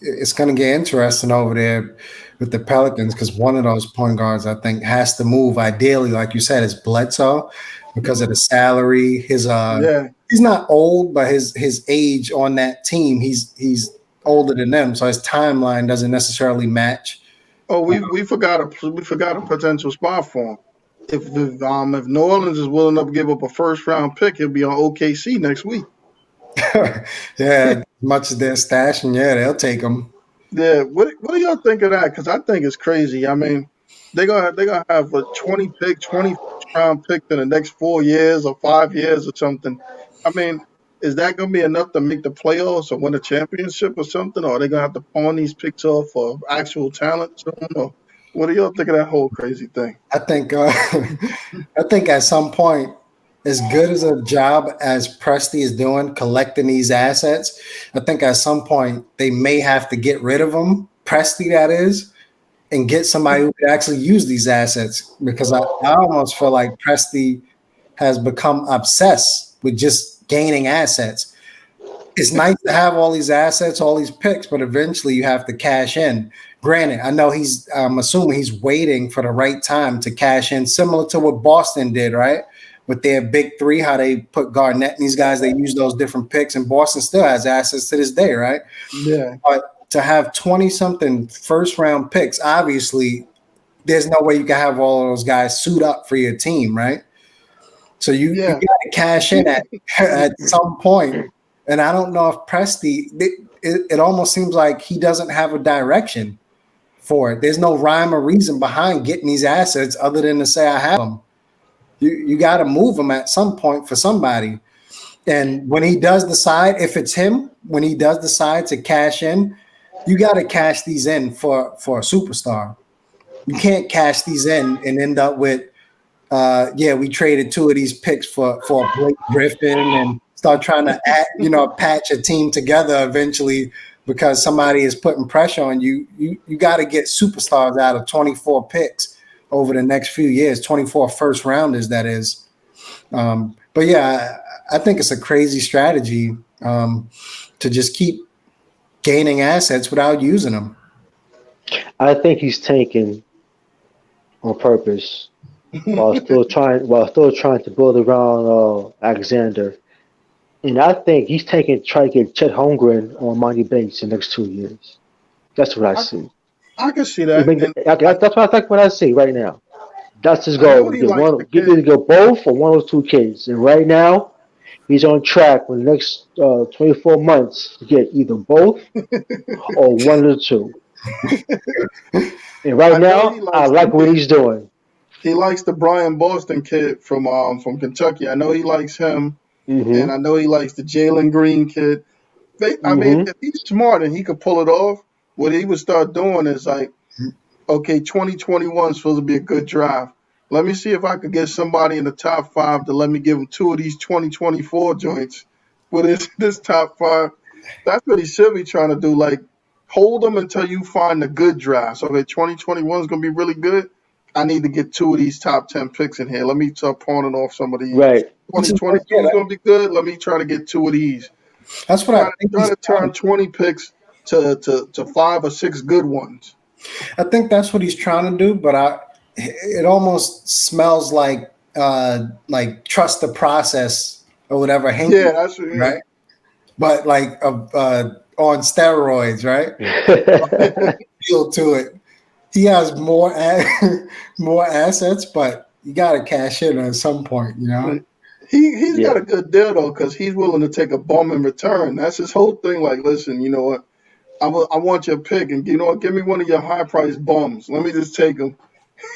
it's going to get interesting over there with the Pelicans because one of those point guards I think has to move. Ideally, like you said, is Bledsoe because of the salary. Yeah. He's not old, but his age on that team, he's older than them, so his timeline doesn't necessarily match. Oh, we forgot a potential spot for him. If New Orleans is willing to give up a first round pick, he'll be on OKC next week. Yeah, as much as they're stashing, yeah, they'll take him. Yeah, what do y'all think of that? Because I think it's crazy. I mean, they're gonna have a 20 first round pick in the next 4 years or 5 years or something. I mean, is that gonna be enough to make the playoffs or win a championship or something? Or are they gonna have to pawn these picks off for actual talent soon? Or what do y'all think of that whole crazy thing? I think I think at some point, as good as a job as Presti is doing collecting these assets, I think at some point they may have to get rid of them, Presti that is, and get somebody who could actually use these assets because I almost feel like Presti has become obsessed with just gaining assets. It's nice to have all these assets, all these picks, but eventually you have to cash in. Granted, I know I'm assuming he's waiting for the right time to cash in, similar to what Boston did, right? With their big three, how they put Garnett and these guys, they use those different picks, and Boston still has assets to this day, right? Yeah, But to have 20 something first round picks, obviously, there's no way you can have all of those guys suit up for your team, right? So you yeah. got to cash in at some point. And I don't know if Presti, it almost seems like he doesn't have a direction for it. There's no rhyme or reason behind getting these assets other than to say I have them. You got to move them at some point for somebody. And when he does decide, if it's him, when he does decide to cash in, you got to cash these in for a superstar. You can't cash these in and end up with yeah, we traded two of these picks for Blake Griffin and start trying to patch a team together eventually because somebody is putting pressure on you. You got to get superstars out of 24 picks over the next few years, 24 first rounders, that is. But yeah, I think it's a crazy strategy to just keep gaining assets without using them. I think he's tanking on purpose while still trying to build around Alexander. And I think he's taking try to get Chet Holmgren on Monty Bates in the next 2 years. That's what I I, see. I can see It that, make, and that's what I think. What I see right now. That's his I goal. know To he get likes one, the get either kid. get both or one of those two kids. And right now, he's on track for the next 24 months to get either both or one of the two. And right I know he now, I likes the like what kid. he's doing. He likes the Brian Boston kid from Kentucky. I know he likes him, and Mm-hmm. I know he likes the Jalen Green kid. I mean, Mm-hmm. if he's smart and he could pull it off, what he would start doing is like, okay, 2021 is supposed to be a good draft. Let me see if I could get somebody in the top five to let me give him two of these 2024 joints with this top five. That's what he should be trying to do. Like, hold them until you find a good draft. So, okay, 2021 is going to be really good. I need to get two of these top 10 picks in here. Let me start pawning off some of these. Right. Which is 2022 is going to be good. Let me try to get two of these. that's what I Try to, think try he's to trying turn 20 picks to five or six good ones. I think that's what he's trying to do, but it almost smells like trust the process or whatever Yeah, hanky, that's yeah. right? But like on steroids, right? Feel to it. He has more assets, but you got to cash in at some point, you know. He's got Yeah. a good deal though, because he's willing to take a bum in return. That's his whole thing. Like, listen, you know what? I want your pick, and you know what? Give me one of your high priced bums. Let me just take him.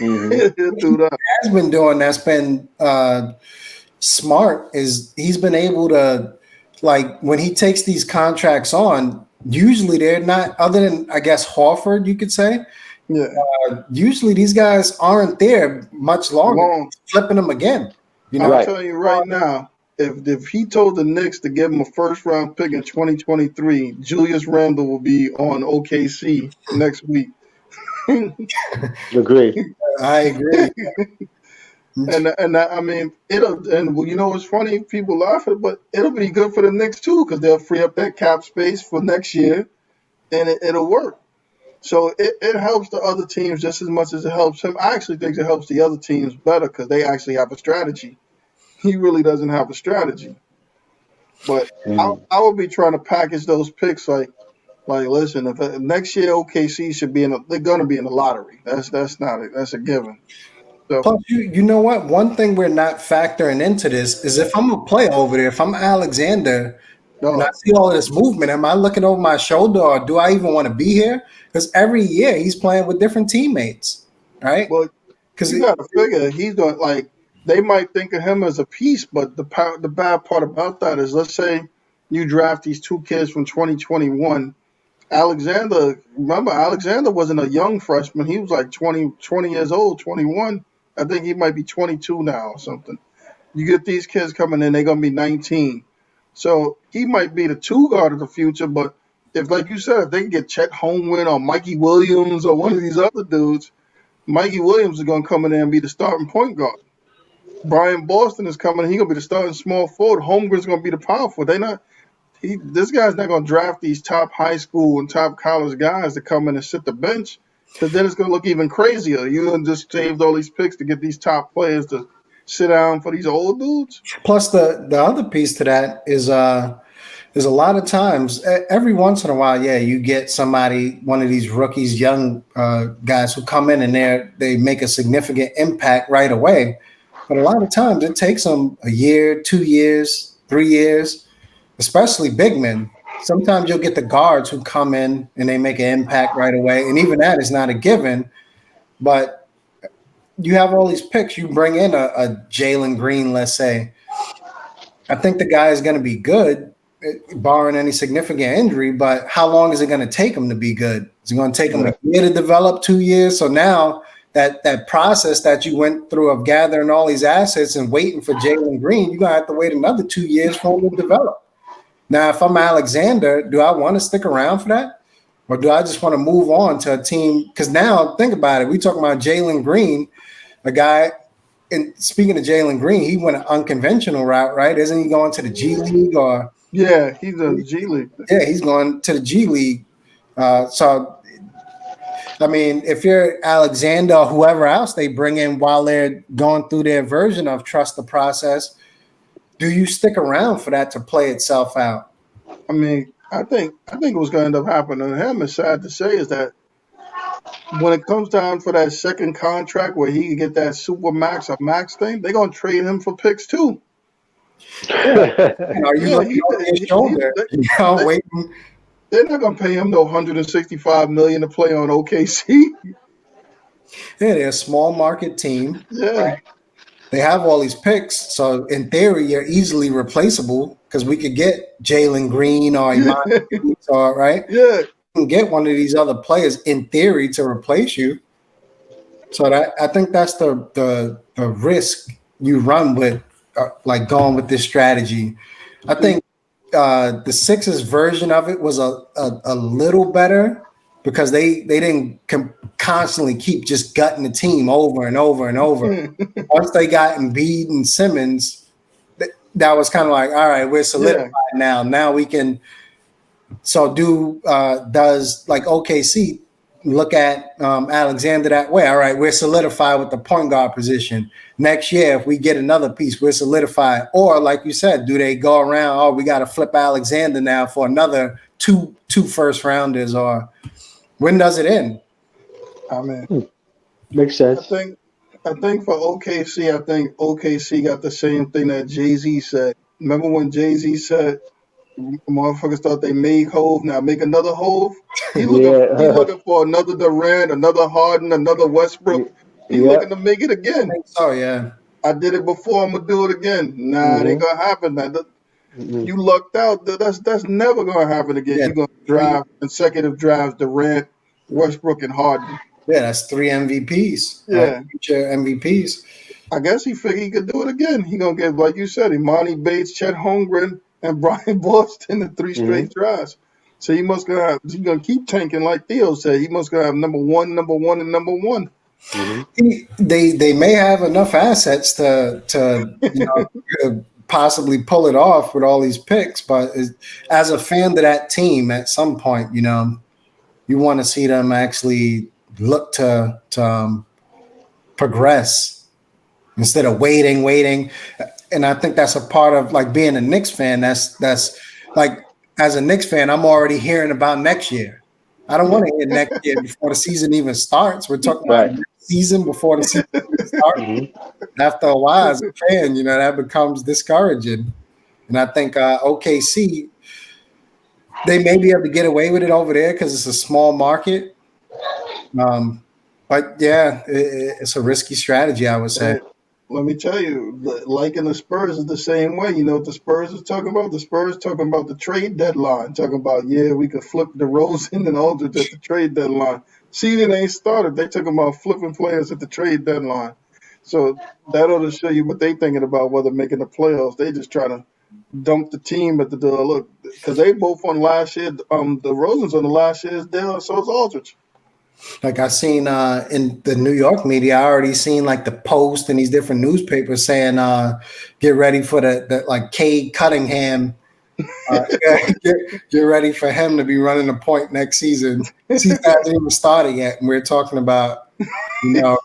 Mm-hmm. He'll do that. Has been doing that's been smart is he's been able to like when he takes these contracts on. Usually they're not other than I guess Horford, you could say. Yeah, Usually these guys aren't there much longer. long. Flipping them again, you I'm know. Right. telling you right now, if he told the Knicks to give him a first round pick in 2023, Julius Randle will be on OKC next week. Agree. I agree. And I mean and well, you know what's funny? People laugh at it, but it'll be good for the Knicks too because they'll free up that cap space for next year, and it'll work. So it helps the other teams just as much as it helps him. I actually think it helps the other teams better because they actually have a strategy. He really doesn't have a strategy. But Mm. I would be trying to package those picks like listen, if next year OKC should be they're gonna be in the lottery. That's not it. That's a given. So Plus, you know what? One thing we're not factoring into this is if I'm a player over there, if I'm Alexander and I no, see all of this movement, am I looking over my shoulder or do I even want to be here? Because every year he's playing with different teammates, right? well, Because you got to figure he's going like they might think of him as a piece, but the bad part about that is, let's say you draft these two kids from 2021. Alexander, remember Alexander wasn't a young freshman. He was like 20 years old, 21. I think he might be 22 now or something. You get these kids coming in, they're gonna be 19. So he might be the two guard of the future, but if, like you said, if they can get Chet Holmgren or Mikey Williams or one of these other dudes, Mikey Williams is going to come in there and be the starting point guard. Brian Boston is coming. He's going to be the starting small forward. Holmgren's going to be the power forward. They not. This guy's not going to draft these top high school and top college guys to come in and sit the bench, because then it's going to look even crazier. You done just saved all these picks to get these top players to sit down for these old dudes. plus the other piece to that is a lot of times every once in a while, yeah, you get somebody, one of these rookies, young guys who come in and they make a significant impact right away. But a lot of times it takes them a year, 2 years, 3 years, especially big men. Sometimes you'll get the guards who come in and they make an impact right away. And even that is not a given. But you have all these picks. You bring in a Jalen Green, let's say. I think the guy is going to be good, barring any significant injury. But how long is it going to take him to be good? Is it going to take him a Right. year to develop, 2 years? So now that process that you went through of gathering all these assets and waiting for Jalen Green, you're going to have to wait another 2 years for him to develop. Now, if I'm Alexander, do I want to stick around for that? Or do I just want to move on to a team? Because now, think about it. We talking about Jalen Green, a guy. And speaking of Jalen Green, he went an unconventional route, right? Isn't he going to the G League or? Yeah, he's in the G League. Yeah, he's going to the G League. So, I mean, if you're Alexander or whoever else they bring in while they're going through their version of trust the process, do you stick around for that to play itself out? I mean, I think what's going to end up happening to him, is sad to say, is that when it comes time for that second contract where he can get that super max or max thing, they're gonna trade him for picks too. Yeah. Are you Yeah, looking over your shoulder? they, Waiting. they're not gonna pay him no 165 million to play on OKC. Yeah, they're a small market team. Yeah, They have all these picks, so in theory, you're easily replaceable because we could get Jalen Green or Iman, yeah, or right. yeah. We can get one of these other players in theory to replace you. So that I think that's the risk you run with, like going with this strategy. I think the Sixers version of it was a little better because they didn't constantly keep just gutting the team over and over and over. Once they got Embiid and Simmons, that was kind of like, all right, we're solidified Yeah, now. Now we can. So does like OKC look at Alexander that way? All right, we're solidified with the point guard position. Next year, if we get another piece, we're solidified. Or like you said, do they go around? Oh, we got to flip Alexander now for another two first rounders? Or when does it end? I mean, Makes I sense. think I think for OKC, I think OKC got the same thing that Jay-Z said. Remember when Jay-Z said motherfuckers thought they made Hove, now make another Hove? He Yeah. looking for another Durant, another Harden, another Westbrook. He Yeah. looking to make it I again. think so, yeah. I did it before, I'm gonna do it again. Nah, it ain't Hmm. gonna happen. Now, Hmm. you lucked out. That's never gonna happen again. Yeah, You're gonna three. drive consecutive drives Durant, Westbrook, and Harden. Yeah, that's three MVPs, right? Yeah. Future MVPs. I guess he figured he could do it again. He gonna get, like you said, Imani Bates, Chet Holmgren, and Brian Boston in three Hmm. straight drives. So he gonna keep tanking like Theo said. He must gonna have number one, and number one. Hmm. They may have enough assets to possibly pull it off with all these picks, but as a fan of that team, at some point, you want to see them actually look to progress instead of waiting. And I think that's a part of like being a Knicks fan. That's like as a Knicks fan, I'm already hearing about next year. I don't want to hear next year before the season even starts. We're talking about Right. next season before the season even starts. Hmm. After a while, as a fan, that becomes discouraging. And I think OKC, they may be able to get away with it over there because it's a small market. Um, but yeah, it's a risky strategy, I would say. Hey, let me tell you, like in the Spurs is the same way. You know what the Spurs is talking about? The Spurs talking about the trade deadline. Talking about, yeah, we could flip the Rosen and Aldridge at the trade deadline. Season ain't started. They talking about flipping players at the trade deadline. So that ought to show you what they thinking about whether making the playoffs. They just trying to dump the team at the door. Look, because they both on last year. The Rosen's on the last year's deal, and so is Aldridge. Like I seen in the New York media, I already seen like the Post and these different newspapers saying, "Get ready for the like Cade Cunningham. Get ready for him to be running the point next season." Season hasn't even started yet, and we're talking about you know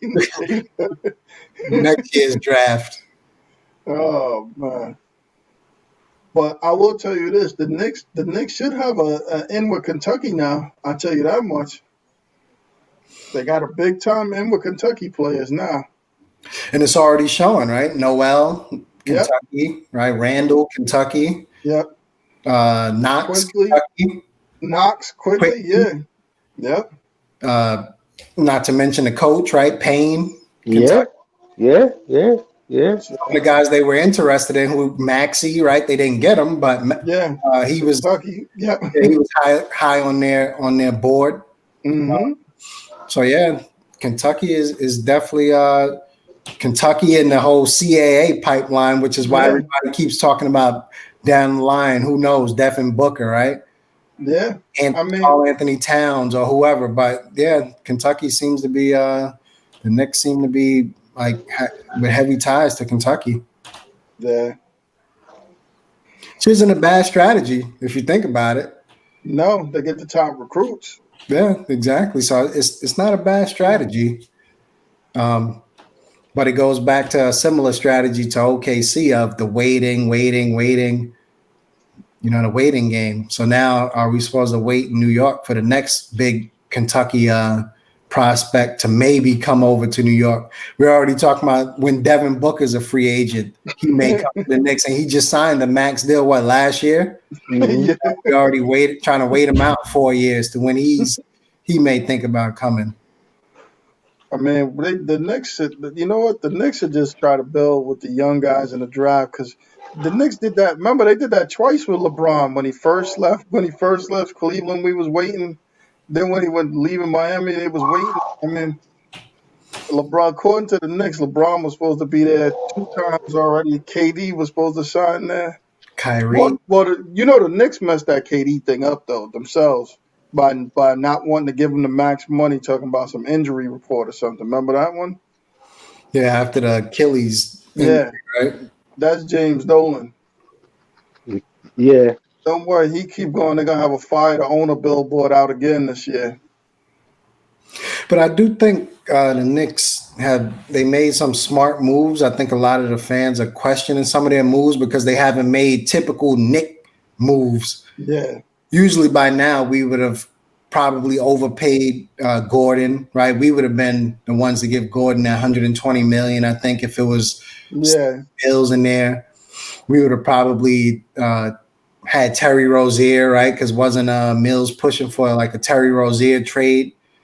next year's draft. Oh man. But I will tell you this: the Knicks should have a in with Kentucky now. I tell you that much. They got a big time in with Kentucky players now. And it's already showing, right? Noel, Yep, Kentucky, right? Randall, Kentucky, yep. Knox, Quickly, Kentucky, Knox, quickly, Quickly, yeah, yep. uh, not to mention the coach, right? Payne, Yeah. Kentucky. Yeah. Yeah. Yeah. So, One of the guys they were interested in, who Maxey, right? They didn't get him, but yeah, he was Kentucky, yep. yeah, he was high on their board. Hmm. So yeah, Kentucky is definitely Kentucky in the whole CAA pipeline, which is why Yeah, everybody keeps talking about down the line. Who knows, Devin Booker, right? yeah. And I mean, Carl Anthony Towns or whoever. But yeah, Kentucky seems to be the Knicks seem to be like with heavy ties to Kentucky. yeah. Which isn't a bad strategy if you think about it. No, they get the top recruits. Yeah, exactly. So it's not a bad strategy. Um, but it goes back to a similar strategy to OKC of the waiting, the waiting game. So now are we supposed to wait in New York for the next big Kentucky prospect to maybe come over to New York. We're already talking about when Devin Booker's a free agent, he may come to the Knicks, and he just signed the max deal. What, last year? Hmm. Yeah. We already trying to wait him out 4 years to when he may think about coming. I mean, the Knicks, you know what? The Knicks should just try to build with the young guys in the draft because the Knicks did that. Remember, they did that twice with LeBron when he first left. When he first left Cleveland, we was waiting. Then when he went leaving Miami, they was waiting. I mean, LeBron, according to the Knicks, LeBron was supposed to be there 2 times already. KD was supposed to sign there. Kyrie, You know, the Knicks messed that KD thing up though themselves by not wanting to give him the max money, talking about some injury report or something. Remember that one? yeah, after the Achilles injury, Yeah, right? that's James Dolan. Yeah. Don't worry, he keep going. They're gonna have a fire to owner billboard out again this year. But I do think the Knicks they made some smart moves. I think a lot of the fans are questioning some of their moves because they haven't made typical Knick moves. Yeah, Usually by now we would have probably overpaid Gordon, right? We would have been the ones to give Gordon that 120 million. I think if it was yeah, Bills in there, we would have probably had Terry Rozier, right? Because wasn't Mills pushing for like a Terry Rozier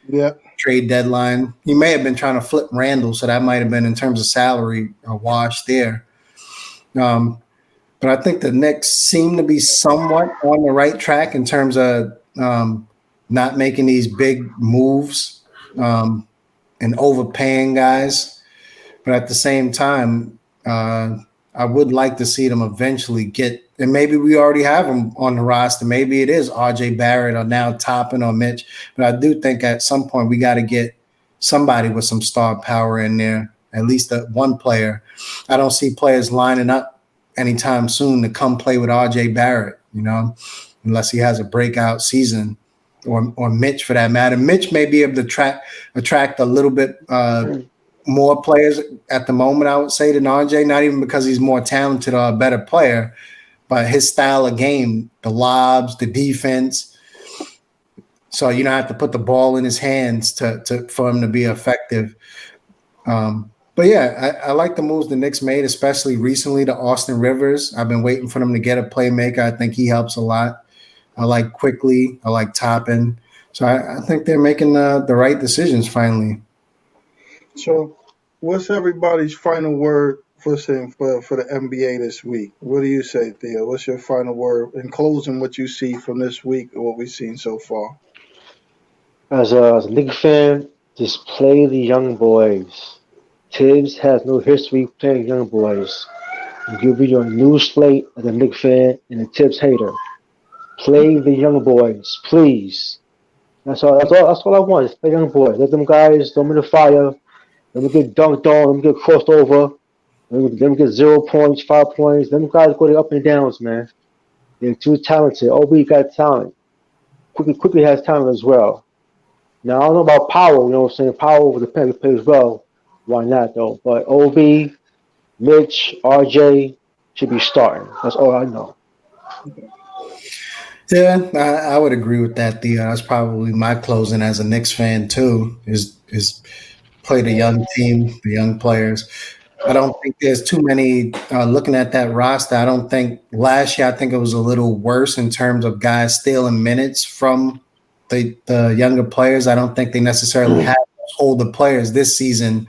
yeah. trade deadline? He may have been trying to flip Randall, so that might have been in terms of salary a wash there. Um, but I think the Knicks seem to be somewhat on the right track in terms of not making these big moves and overpaying guys. But at the same time, I would like to see them eventually get, and maybe we already have them on the roster. Maybe it is RJ Barrett or now Toppin or Mitch. But I do think at some point we got to get somebody with some star power in there, at least one player. I don't see players lining up anytime soon to come play with RJ Barrett, unless he has a breakout season, or Mitch for that matter. Mitch may be able to attract a little bit more players at the moment, I would say, than RJ, not even because he's more talented or a better player, but his style of game, the lobs, the defense. So you don't have to put the ball in his hands for him to be effective. But yeah, I like the moves the Knicks made, especially recently to Austin Rivers. I've been waiting for them to get a playmaker. I think he helps a lot. I like Quickly. I like Toppin. So I think they're making the right decisions finally. So, what's everybody's final word for the NBA this week? What do you say, Theo? What's your final word in closing? What you see from this week or what we've seen so far? As a Knicks fan, just play the young boys. Tibbs has no history playing young boys. I'll give you a new slate as a Knicks fan and a Tibbs hater. Play the young boys, please. That's all I want. Is play young boys. Let them guys throw them in the fire. Let them get dunked on. Let them get crossed over. Let them get 0 points, 5 points. Let them guys go the up and downs, man. They're too talented. OB got talent. Quickly has talent as well. Now I don't know about Power. You know what I'm saying? Power with the pen plays well. Why not though? But OB, Mitch, RJ should be starting. That's all I know. Yeah, I would agree with that, Theo. That's probably my closing as a Knicks fan too. Is play the young team, the young players. I don't think there's too many. Looking at that roster, I don't think last year. I think it was a little worse in terms of guys stealing minutes from the younger players. I don't think they necessarily have older players this season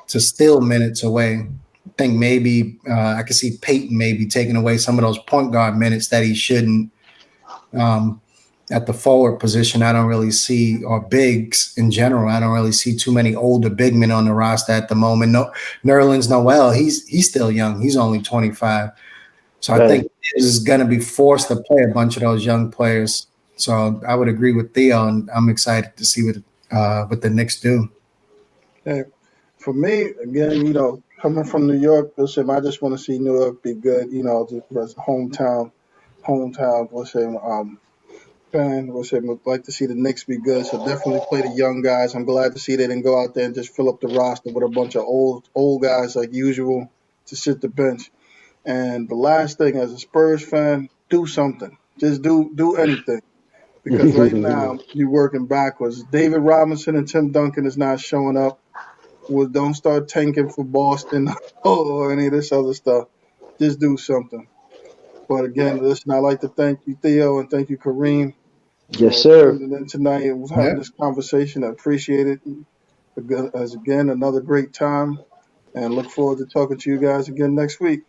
to steal minutes away. I think maybe I could see Peyton maybe taking away some of those point guard minutes that he shouldn't. At the forward position, I don't really see, or bigs in general, I don't really see too many older big men on the roster at the moment. No, Nerlens Noel, he's still young. He's only 25. So I think Right. is going to be forced to play a bunch of those young players. So I would agree with Theo, and I'm excited to see what the Knicks do. Hey, for me, again, coming from New York, listen, I just want to see New York be good. Just as hometown. Listen, fan. Listen, would like to see the Knicks be good. So definitely play the young guys. I'm glad to see they didn't go out there and just fill up the roster with a bunch of old guys like usual to sit the bench. And the last thing, as a Spurs fan, do something. Just do anything. because right now you're working backwards. David Robinson and Tim Duncan is not showing up. Well, don't start tanking for Boston or any of this other stuff. Just do something. But again, listen, I'd like to thank you, Theo, and thank you, Kareem, Yes, for sir. tuning in tonight and having Yeah. this conversation. I appreciate it. As again, another great time, and look forward to talking to you guys again next week.